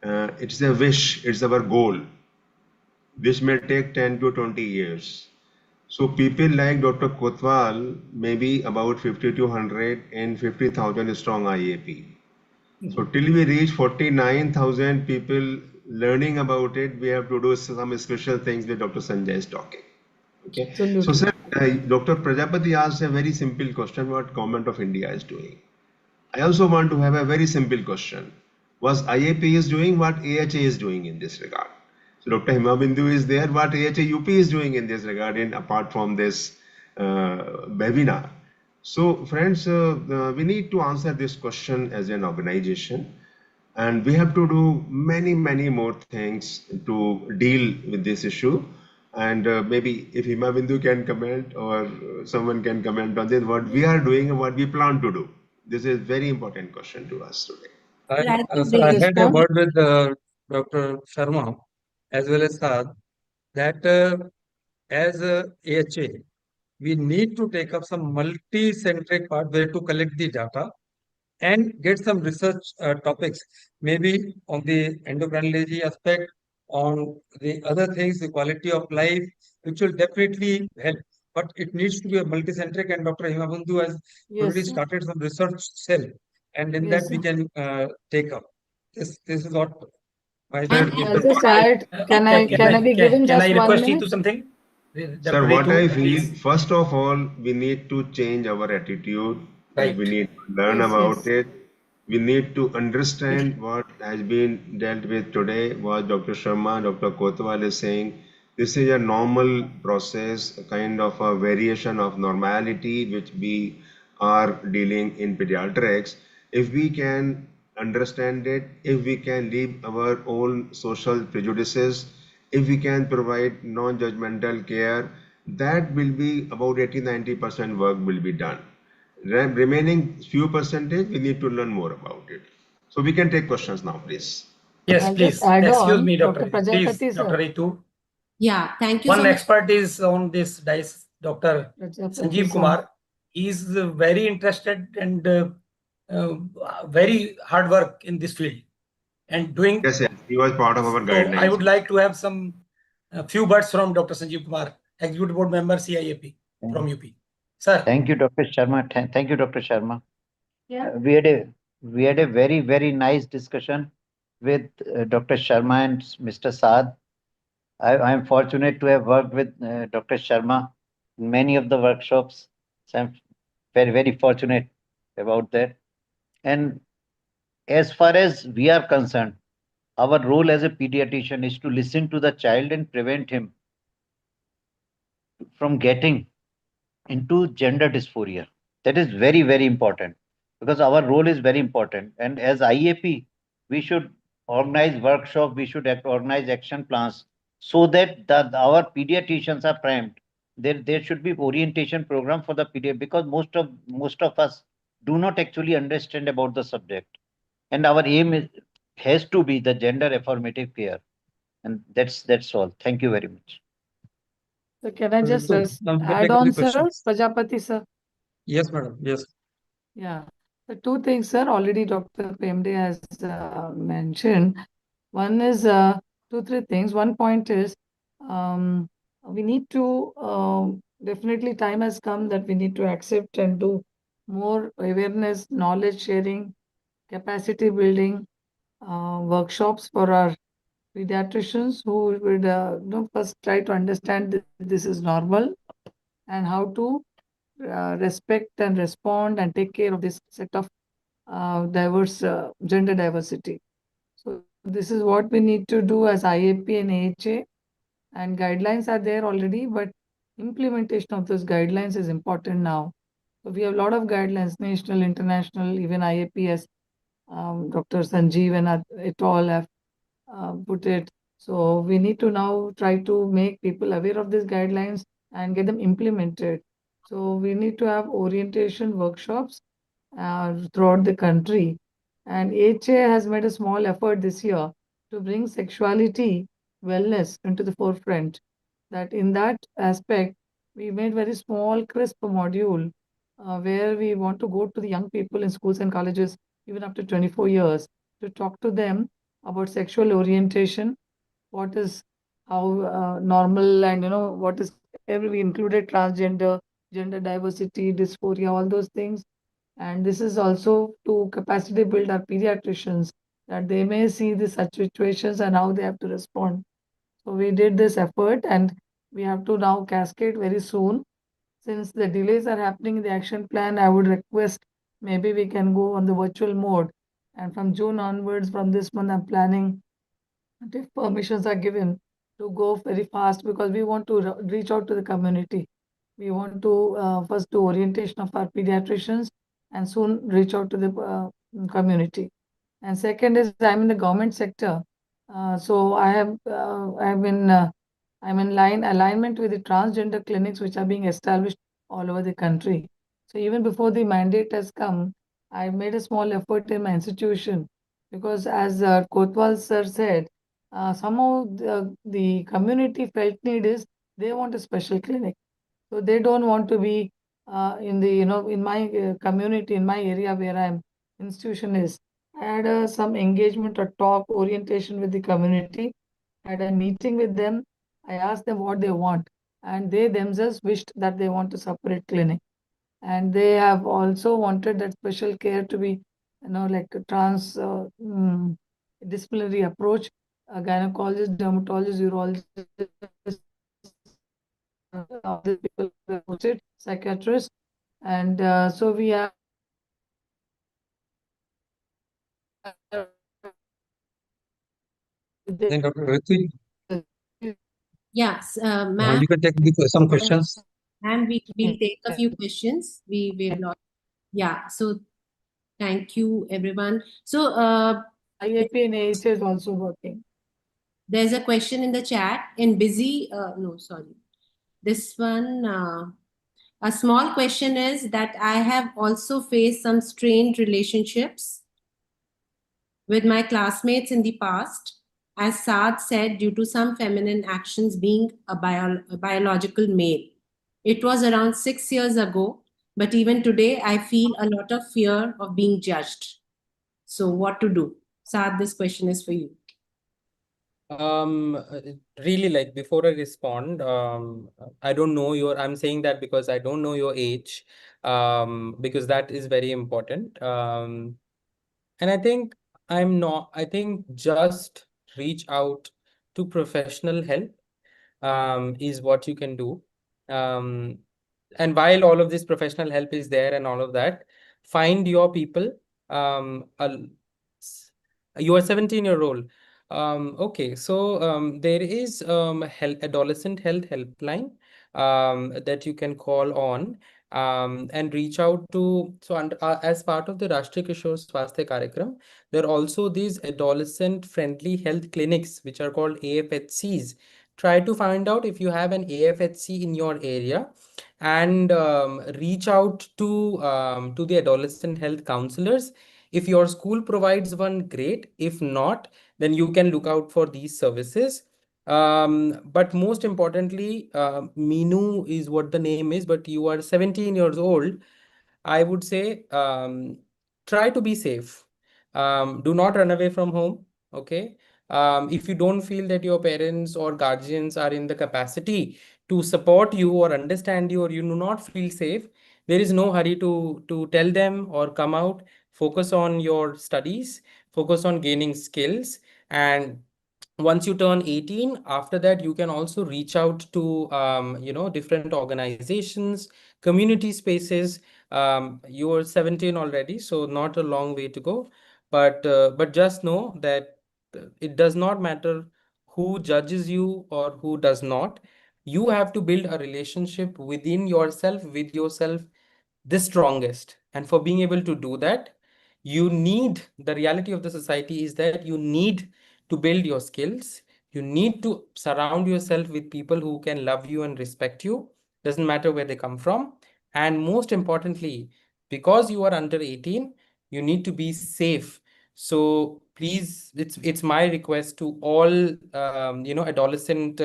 it's a wish, it's our goal, which may take 10 to 20 years. So people like Dr. Kotwal may be about 5,200 and 50,000 strong IAP. So till we reach 49,000 people learning about it, we have to do some special things that Dr. Sanjay is talking. Okay. Absolutely. So sir, Dr. Prajapati asked a very simple question: what Government of India is doing? I also want to have a very simple question: was IAP is doing what AHA is doing in this regard? So Dr. Himabindu is there. What AHA-UP is doing in this regard, apart from this webinar. So friends, we need to answer this question as an organization, and we have to do many more things to deal with this issue. And maybe if Himabindu can comment, or someone can comment on this, what we are doing and what we plan to do. This is very important question to us today. Sir, I had a word with Dr. Sharma as well as Saad that as AHA, we need to take up some multi-centric pathway to collect the data and get some research topics, maybe on the endocrinology aspect, on the other things, the quality of life, which will definitely help. But it needs to be a multi-centric, and Dr. Himabundu has already started some research cell, and in that we can take up. This is what my I'll just add, can I be given Can I just 1 request you minute? to something? Sir, what I feel, first of all, we need to change our attitude. Right. We need to learn about it. We need to understand what has been dealt with today, what Dr. Sharma, Dr. Kotwal is saying. This is a normal process, a kind of a variation of normality which we are dealing in pediatrics. If we can understand it, if we can leave our own social prejudices, if we can provide non-judgmental care, that will be about 80-90% work will be done. Remaining few percentage, we need to learn more about it. So we can take questions now, please. Yes, I'll please. just add Excuse on, me, Dr. Please, Prajapati, Dr. sir. Ritu. Yeah, thank you One so much. expert is on this dice, Dr. Prajapati, Sanjeev sir. Kumar. He is very interested and very hard work in this field and doing. Yes, yes. He was part of our So guidelines. I would like to have some few words from Dr. Sanjeev Kumar, Executive Board Member, CIAP from UP. Sir. Thank you, Dr. Sharma. Thank you, Dr. Sharma. Yeah. We had a very nice discussion with Dr. Sharma and Mr. Saad. I am fortunate to have worked with Dr. Sharma in many of the workshops. So I'm very fortunate about that. And as far as we are concerned, our role as a pediatrician is to listen to the child and prevent him from getting into gender dysphoria. That is very important, because our role is very important. And as IAP, we should organize workshops, we should organize action plans so that our pediatricians are primed. There should be orientation program for the pediatrician, because most of us do not actually understand about the subject. And our aim has to be the gender affirmative care. And that's all. Thank you very much. So can I just Now we can add take on, any sir, questions. Prajapati, sir? Yes, madam. Yes. Yeah. The two things, sir, already Dr. Pemde has mentioned. One is 2-3 things. One point is we need to definitely time has come that we need to accept and do more awareness, knowledge sharing, capacity building workshops for our pediatricians who would first try to understand that this is normal and how to respect and respond and take care of this set of diverse gender diversity. So this is what we need to do as IAP and AHA, and guidelines are there already, but implementation of those guidelines is important now. So we have a lot of guidelines, national, international, even IAP as Dr. Sanjeev and et al. Have put it. So we need to now try to make people aware of these guidelines and get them implemented. So we need to have orientation workshops throughout the country. And AHA has made a small effort this year to bring sexuality wellness into the forefront. That in that aspect, we made very small, crisp module where we want to go to the young people in schools and colleges, even up to 24 years, to talk to them about sexual orientation, what is how normal, and what is we included transgender, gender diversity, dysphoria, all those things. And this is also to capacity build our pediatricians, that they may see the such situations and how they have to respond. So we did this effort, and we have to now cascade very soon. Since the delays are happening in the action plan, I would request maybe we can go on the virtual mode. And from June onwards, from this month, I'm planning, if permissions are given, to go very fast because we want to reach out to the community. We want to first do orientation of our pediatricians and soon reach out to the community. And second is I'm in the government sector, so I'm in alignment with the transgender clinics which are being established all over the country. So even before the mandate has come, I made a small effort in my institution because, as Kotwal sir said, somehow the community felt need is they want a special clinic. So they don't want to be in the, in my community, in my area where I'm institution is. I had some engagement or talk orientation with the community, had a meeting with them. I asked them what they want, and they themselves wished that they want a separate clinic. And they have also wanted that special care to be, like a disciplinary approach, a gynecologist, dermatologist, urologist, all these people were posted, psychiatrists, and so we have. I think Dr. Ritu, Yes, ma'am. you can take some questions. And we'll take a few questions. We've lost. Yeah. So thank you, everyone. So IAP-AHA is also working. there's a question in the chat. In busy, no, sorry. This one, a small question is that I have also faced some strained relationships with my classmates in the past, as Saad said, due to some feminine actions being a biological male. It was around 6 years ago, but even today I feel a lot of fear of being judged. So what to do? Saad, this question is for you. Really, like, before I respond, I don't know I'm saying that because I don't know your age, because that is very important. And I think I think just reach out to professional help, is what you can do. And while all of this professional help is there and all of that, find your people. You are 17-year-old. Okay, so there is adolescent health helpline that you can call on, and reach out to. So as part of the Rashtriya Kishore Swasthya Karyakram, there are also these adolescent friendly health clinics which are called AFHCs. Try to find out if you have an AFHC in your area, and reach out to the adolescent health counselors. If your school provides one, great. If not, then you can look out for these services. But most importantly, Minu is what the name is, but you are 17 years old. I would say, try to be safe. Do not run away from home. Okay. If you don't feel that your parents or guardians are in the capacity to support you or understand you, or you do not feel safe, there is no hurry to tell them or come out. Focus on your studies, focus on gaining skills, and once you turn 18, after that, you can also reach out to different organizations, community spaces. You are 17 already, so not a long way to go. But just know that it does not matter who judges you or who does not. You have to build a relationship within yourself, with yourself, the strongest. And for being able to do that, the reality of the society is that you need to build your skills. You need to surround yourself with people who can love you and respect you, doesn't matter where they come from. And most importantly, because you are under 18, you need to be safe. So please, it's my request to all adolescent,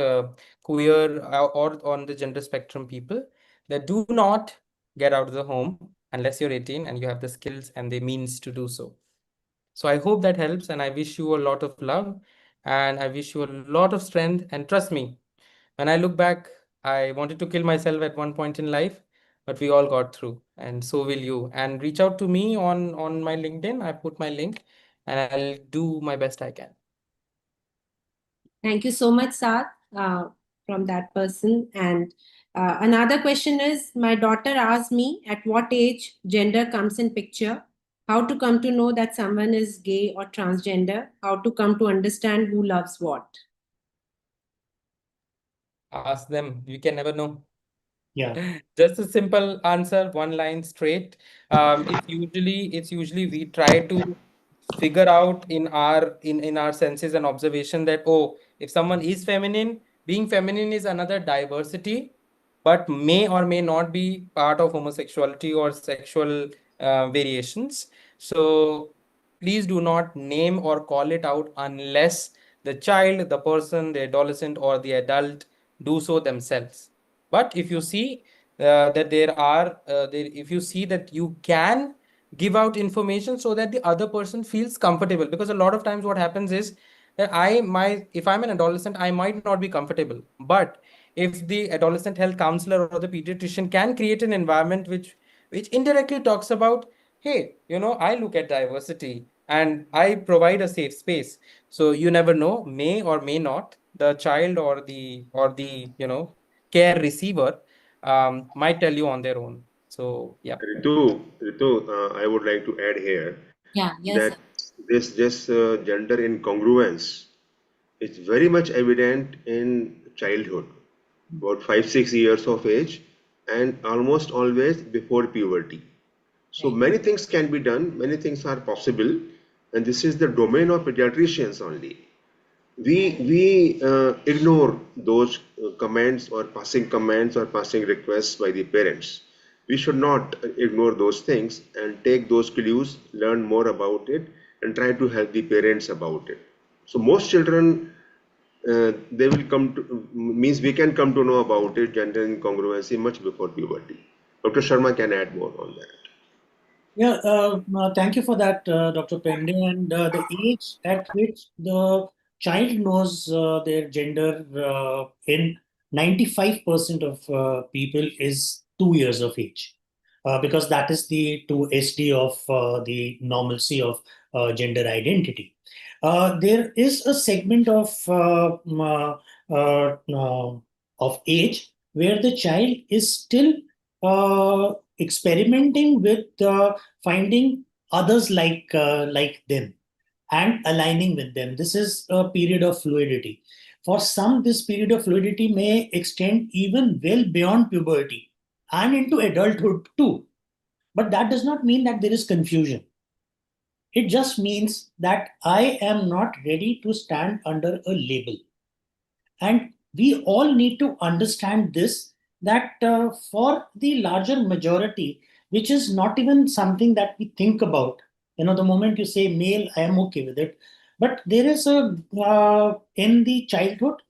queer, or on the gender spectrum people, that do not get out of the home unless you're 18 and you have the skills and the means to do so. So I hope that helps, and I wish you a lot of love, and I wish you a lot of strength. And trust me, when I look back, I wanted to kill myself at one point in life, but we all got through, and so will you. And reach out to me on my LinkedIn. I put my link, and I'll do my best I can. Thank you so much, Saad, from that person. And another question is, my daughter asked me at what age gender comes in picture, how to come to know that someone is gay or transgender, how to come to understand who loves what. Ask them. You can never know. Yeah. Just a simple answer, one line straight. It's usually we try to figure out in our senses and observation that, oh, if someone is feminine, being feminine is another diversity, but may or may not be part of homosexuality or sexual variations. So please do not name or call it out unless the child, the person, the adolescent, or the adult do so themselves. But if you see that if you see that you can give out information so that the other person feels comfortable, because a lot of times what happens is that if I'm an adolescent, I might not be comfortable, but if the adolescent health counselor or the pediatrician can create an environment which indirectly talks about, hey, I look at diversity and I provide a safe space. So you never know, may or may not the child or the care receiver might tell you on their own. So yeah. Ritu, I would like to add here Yeah, yes, that this gender incongruence is very much evident in childhood, about 5-6 years of age, and almost always before puberty. So right. many things can be done, many things are possible, and this is the domain of pediatricians only. We ignore those comments or passing comments or passing requests by the parents. We should not ignore those things and take those clues, learn more about it, and try to help the parents about it. So most children, they will come to, means we can come to know about it, gender incongruency, much before puberty. Dr. Sharma can add more on that. Yeah, thank you for that, Dr. Pende. And the age at which the child knows their gender in 95% of people is 2 years of age, because that is the 2 SD of the normalcy of gender identity. There is a segment of age where the child is still experimenting with finding others like them and aligning with them. This is a period of fluidity. For some, this period of fluidity may extend even well beyond puberty and into adulthood too. But that does not mean that there is confusion. It just means that I am not ready to stand under a label. And we all need to understand this, that for the larger majority, which is not even something that we think about, the moment you say male, I am okay with it. But there is in the childhood,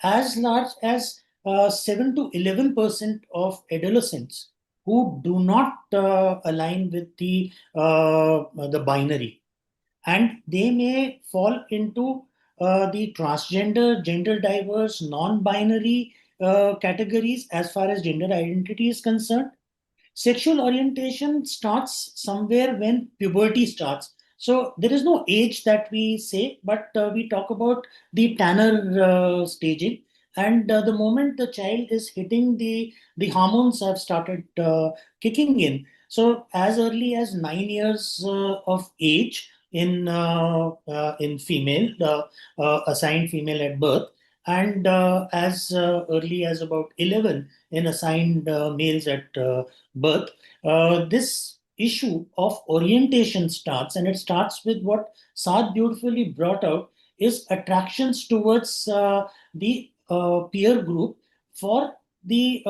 as large as 7 to 11% of adolescents who do not align with the binary, and they may fall into the transgender, gender diverse, non-binary categories as far as gender identity is concerned. Sexual orientation starts somewhere when puberty starts. So there is no age that we say, but we talk about the Tanner staging. And the moment the child is hitting the hormones have started kicking in. So as early as 9 years of age in female, assigned female at birth, and as early as about 11 in assigned males at birth, this issue of orientation starts, and it starts with what Saad beautifully brought out is attractions towards the peer group for the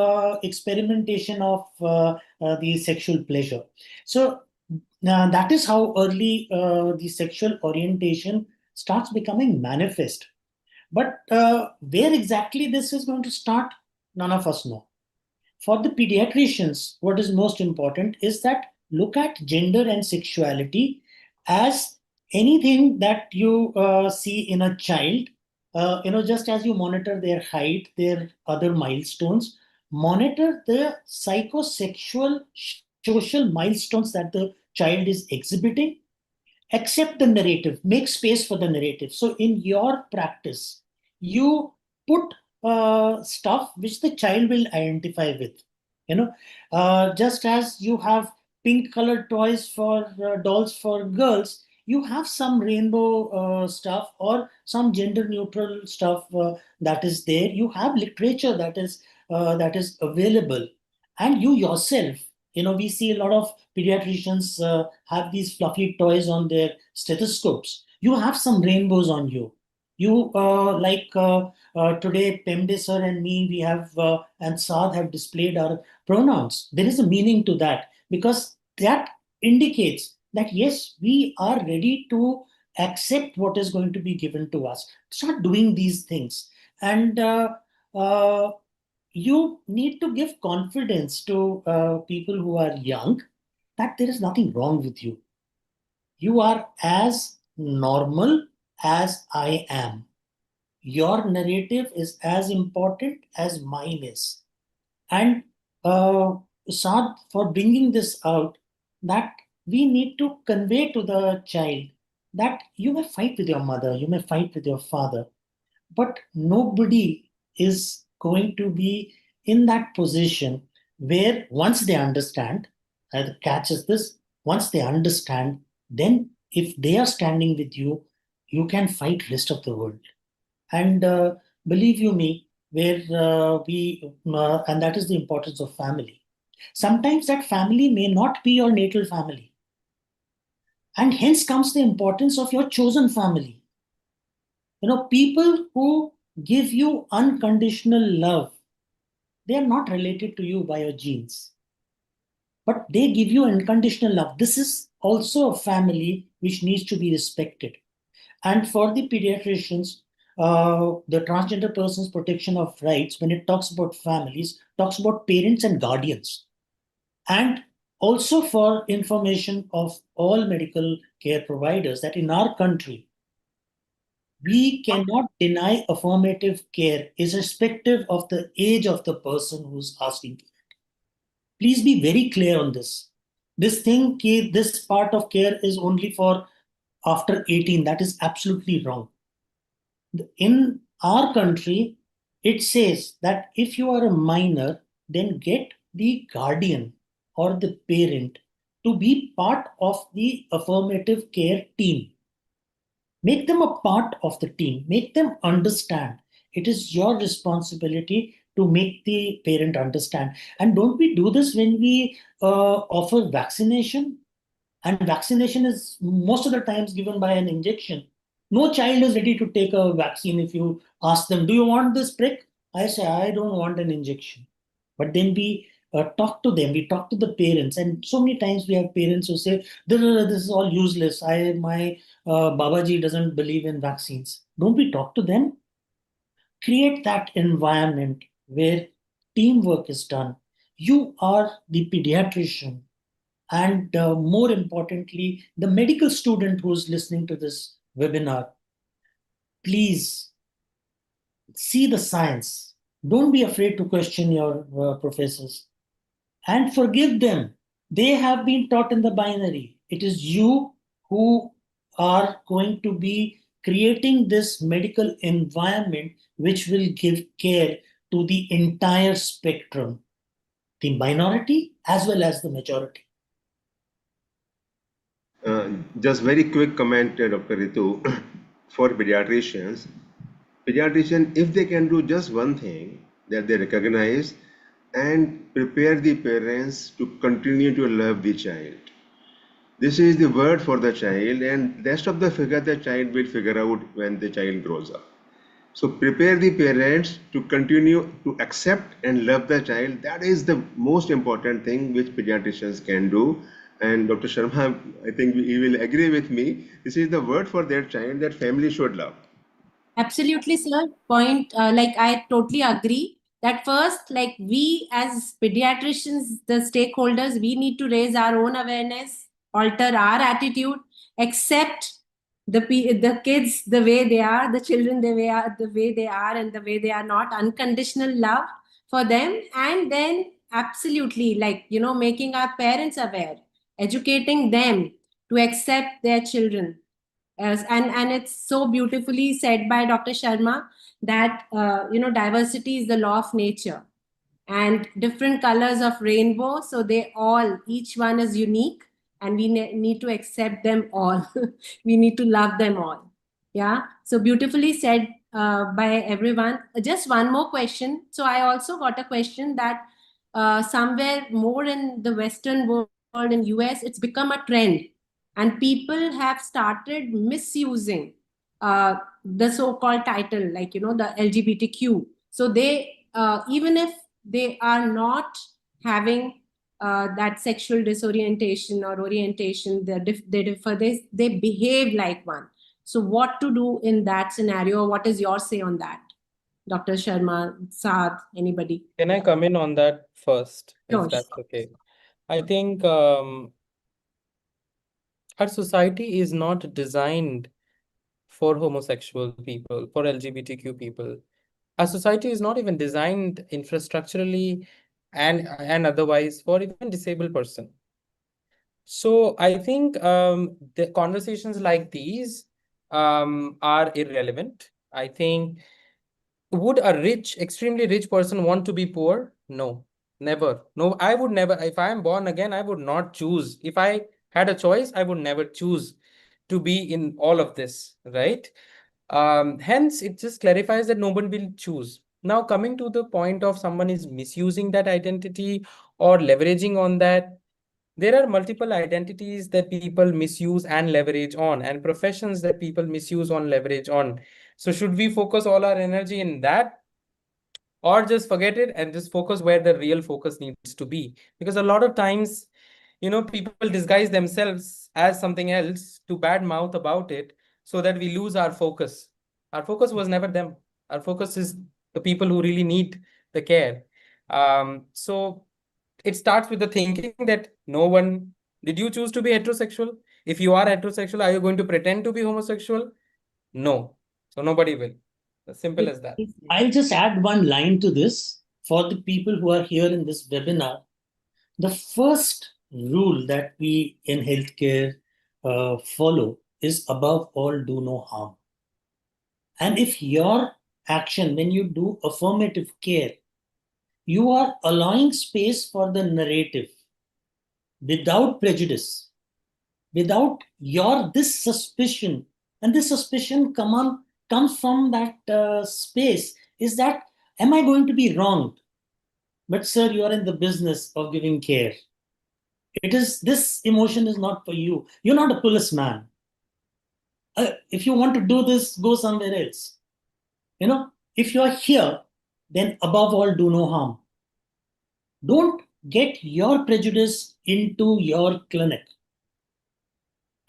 experimentation of the sexual pleasure. So that is how early the sexual orientation starts becoming manifest. But where exactly this is going to start, none of us know. For the pediatricians, what is most important is that look at gender and sexuality as anything that you see in a child. Just as you monitor their height, their other milestones, monitor the psychosexual social milestones that the child is exhibiting. Accept the narrative, make space for the narrative. So in your practice, you put stuff which the child will identify with. Just as you have pink colored toys for dolls for girls, you have some rainbow stuff or some gender neutral stuff that is there. You have literature that is available, and you yourself, we see a lot of pediatricians have these fluffy toys on their stethoscopes. You have some rainbows on you. You today, Pemde sir and me, we have and Saad have displayed our pronouns. There is a meaning to that, because that indicates that yes, we are ready to accept what is going to be given to us. Start doing these things, and you need to give confidence to people who are young that there is nothing wrong with you. You are as normal as I am. Your narrative is as important as mine is. And Saad, for bringing this out, that we need to convey to the child that you may fight with your mother, you may fight with your father, but nobody is going to be in that position where once they understand, the catch is this, once they understand, then if they are standing with you, you can fight rest of the world. And believe you me, where and that is the importance of family. Sometimes that family may not be your natal family. And hence comes the importance of your chosen family. People who give you unconditional love, they are not related to you by your genes, but they give you unconditional love. This is also a family which needs to be respected. And for the pediatricians, the Transgender Persons Protection of Rights, when it talks about families, talks about parents and guardians. And also for information of all medical care providers, that in our country, we cannot deny affirmative care irrespective of the age of the person who's asking for it. Please be very clear on this. This part of care is only for after 18. That is absolutely wrong. In our country, it says that if you are a minor, then get the guardian or the parent to be part of the affirmative care team. Make them a part of the team. Make them understand. It is your responsibility to make the parent understand. And don't we do this when we offer vaccination? And vaccination is most of the times given by an injection. No child is ready to take a vaccine if you ask them, do you want this prick? I say, I don't want an injection. But then we talk to them, we talk to the parents. And so many times we have parents who say, this is all useless. My Babaji doesn't believe in vaccines. Don't we talk to them? Create that environment where teamwork is done. You are the pediatrician. And more importantly, the medical student who's listening to this webinar, please see the science. Don't be afraid to question your professors and forgive them. They have been taught in the binary. It is you who are going to be creating this medical environment which will give care to the entire spectrum, the minority as well as the majority. Just very quick comment, Dr. Ritu, for pediatricians. Pediatrician, if they can do just one thing, that they recognize and prepare the parents to continue to love the child. This is the word for the child, and rest of the figure the child will figure out when the child grows up. So prepare the parents to continue to accept and love the child. That is the most important thing which pediatricians can do. And Dr. Sharma, I think he will agree with me. This is the word for their child that family should love. Absolutely, sir. Point, I totally agree that first, like we as pediatricians, the stakeholders, we need to raise our own awareness, alter our attitude, accept the kids the way they are, the children the way they are, and the way they are not, unconditional love for them, and then absolutely making our parents aware, educating them to accept their children. And it's so beautifully said by Dr. Sharma that diversity is the law of nature, and different colors of rainbow, so each one is unique, and we need to accept them all. We need to love them all. Yeah, so beautifully said by everyone. Just one more question. So I also got a question that somewhere more in the Western world, in US, it's become a trend, and people have started misusing the so-called title, like, the LGBTQ. So they, even if they are not having that sexual disorientation or orientation, they differ, they behave like one. So what to do in that scenario? What is your say on that? Dr. Sharma, Saad, anybody? Can I come in on that first, Sure. if that's okay? I think our society is not designed for homosexual people, for LGBTQ people. Our society is not even designed infrastructurally and otherwise for even disabled person. So I think the conversations like these are irrelevant. I think, would a rich, extremely rich person want to be poor? No, never. No, I would never. If I am born again, I would not choose. If I had a choice, I would never choose to be in all of this, right? Hence, it just clarifies that no one will choose. Now, coming to the point of someone is misusing that identity or leveraging on that, there are multiple identities that people misuse and leverage on, and professions that people misuse on, leverage on. So should we focus all our energy in that, or just forget it and just focus where the real focus needs to be? Because a lot of times, people disguise themselves as something else to bad mouth about it so that we lose our focus. Our focus was never them. Our focus is the people who really need the care. So it starts with the thinking that no one, did you choose to be heterosexual? If you are heterosexual, are you going to pretend to be homosexual? No. So nobody will. As simple as that. I'll just add one line to this for the people who are here in this webinar. The first rule that we in healthcare follow is above all, do no harm. And if your action, when you do affirmative care, you are allowing space for the narrative without prejudice, without this suspicion, and this suspicion comes from that space, is that, am I going to be wronged? But sir, you are in the business of giving care. This emotion is not for you. You're not a policeman. If you want to do this, go somewhere else. If you are here, then above all, do no harm. Don't get your prejudice into your clinic.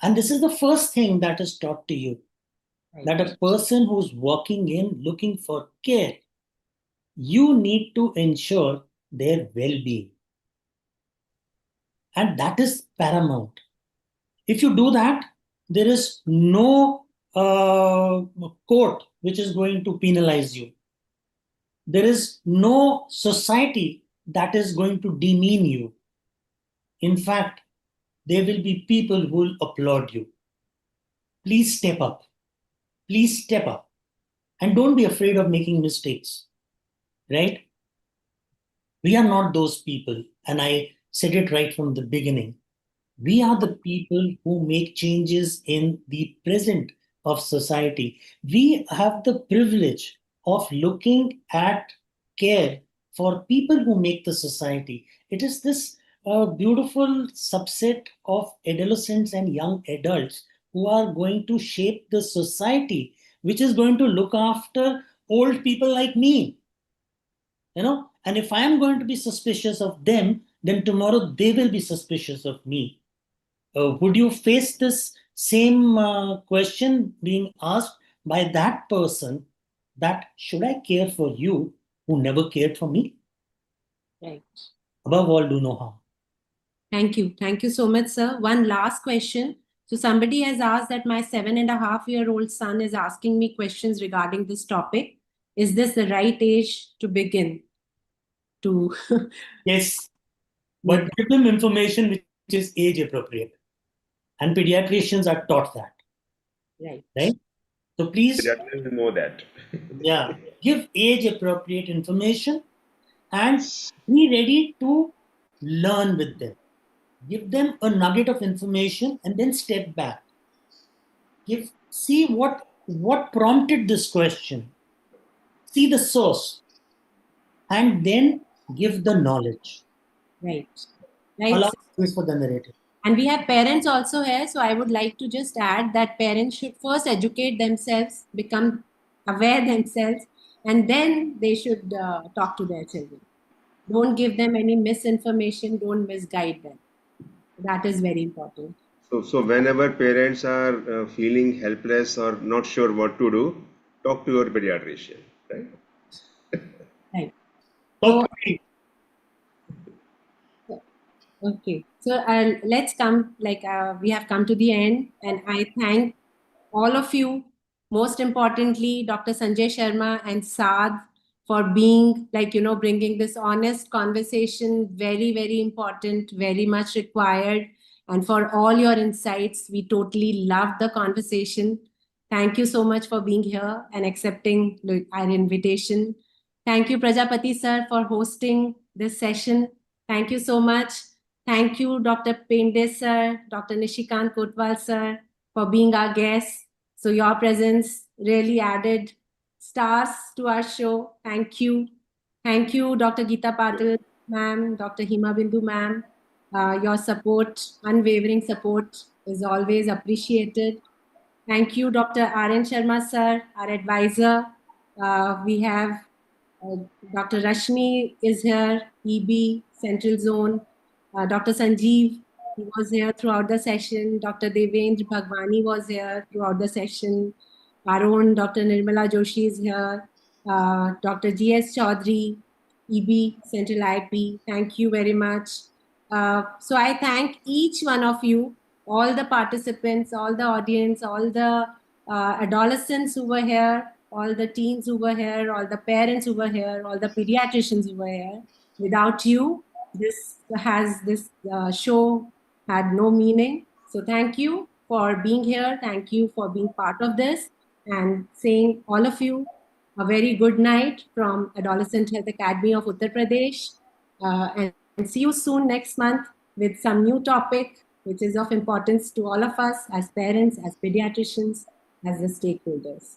And this is the first thing that is taught to you, that a person who's walking in looking for care, you need to ensure their well-being. And that is paramount. If you do that, there is no court which is going to penalize you. There is no society that is going to demean you. In fact, there will be people who will applaud you. Please step up. Please step up. And don't be afraid of making mistakes, right? We are not those people. And I said it right from the beginning. We are the people who make changes in the present of society. We have the privilege of looking at care for people who make the society. It is this beautiful subset of adolescents and young adults who are going to shape the society, which is going to look after old people like me. And if I am going to be suspicious of them, then tomorrow they will be suspicious of me. Would you face this same question being asked by that person, that should I care for you who never cared for me? Right. Above all, do no harm. Thank you. Thank you so much, sir. One last question. So somebody has asked that my 7.5-year-old son is asking me questions regarding this topic. Is this the right age to begin to? Yes, but give them information which is age appropriate. And pediatricians are taught that. Right? So please know that. Yeah, give age appropriate information and be ready to learn with them. give them a nugget of information, and then step back. See what prompted this question. See the source, and then give the knowledge. Right. Right. Allow space for the narrative. And we have parents also here. So I would like to just add that parents should first educate themselves, become aware themselves, and then they should talk to their children. Don't give them any misinformation. Don't misguide them. That is very important. So whenever parents are feeling helpless or not sure what to do, talk to your pediatrician, right? Right. Talk to me. Okay, so let's come, we have come to the end, and I thank all of you, most importantly, Dr. Sanjay Sharma and Saad, for being, bringing this honest conversation, very, very important, very much required, and for all your insights. We totally loved the conversation. Thank you so much for being here and accepting our invitation. Thank you, Prajapati sir, for hosting this session. Thank you so much. Thank you, Dr. Pende sir, Dr. Nishikant Kotwal sir, for being our guests. So your presence really added stars to our show. Thank you. Thank you, Dr. Geeta Patil ma'am, Dr. Hima Bindu ma'am. Your support, unwavering support, is always appreciated. Thank you, Dr. R.N. Sharma sir, our advisor. We have Dr. Rashmi is here, EB, Central Zone. Dr. Sanjeev, he was here throughout the session. Dr. Devendra Bhagwani was here throughout the session. Our own Dr. Nirmala Joshi is here. Dr. G.S. Chaudhary, EB, Central IAP. Thank you very much. So I thank each one of you, all the participants, all the audience, all the adolescents who were here, all the teens who were here, all the parents who were here, all the pediatricians who were here. Without you, this show had no meaning. So thank you for being here. Thank you for being part of this, and saying all of you a very good night from Adolescent Health Academy of Uttar Pradesh. And see you soon next month with some new topic, which is of importance to all of us as parents, as pediatricians, as the stakeholders.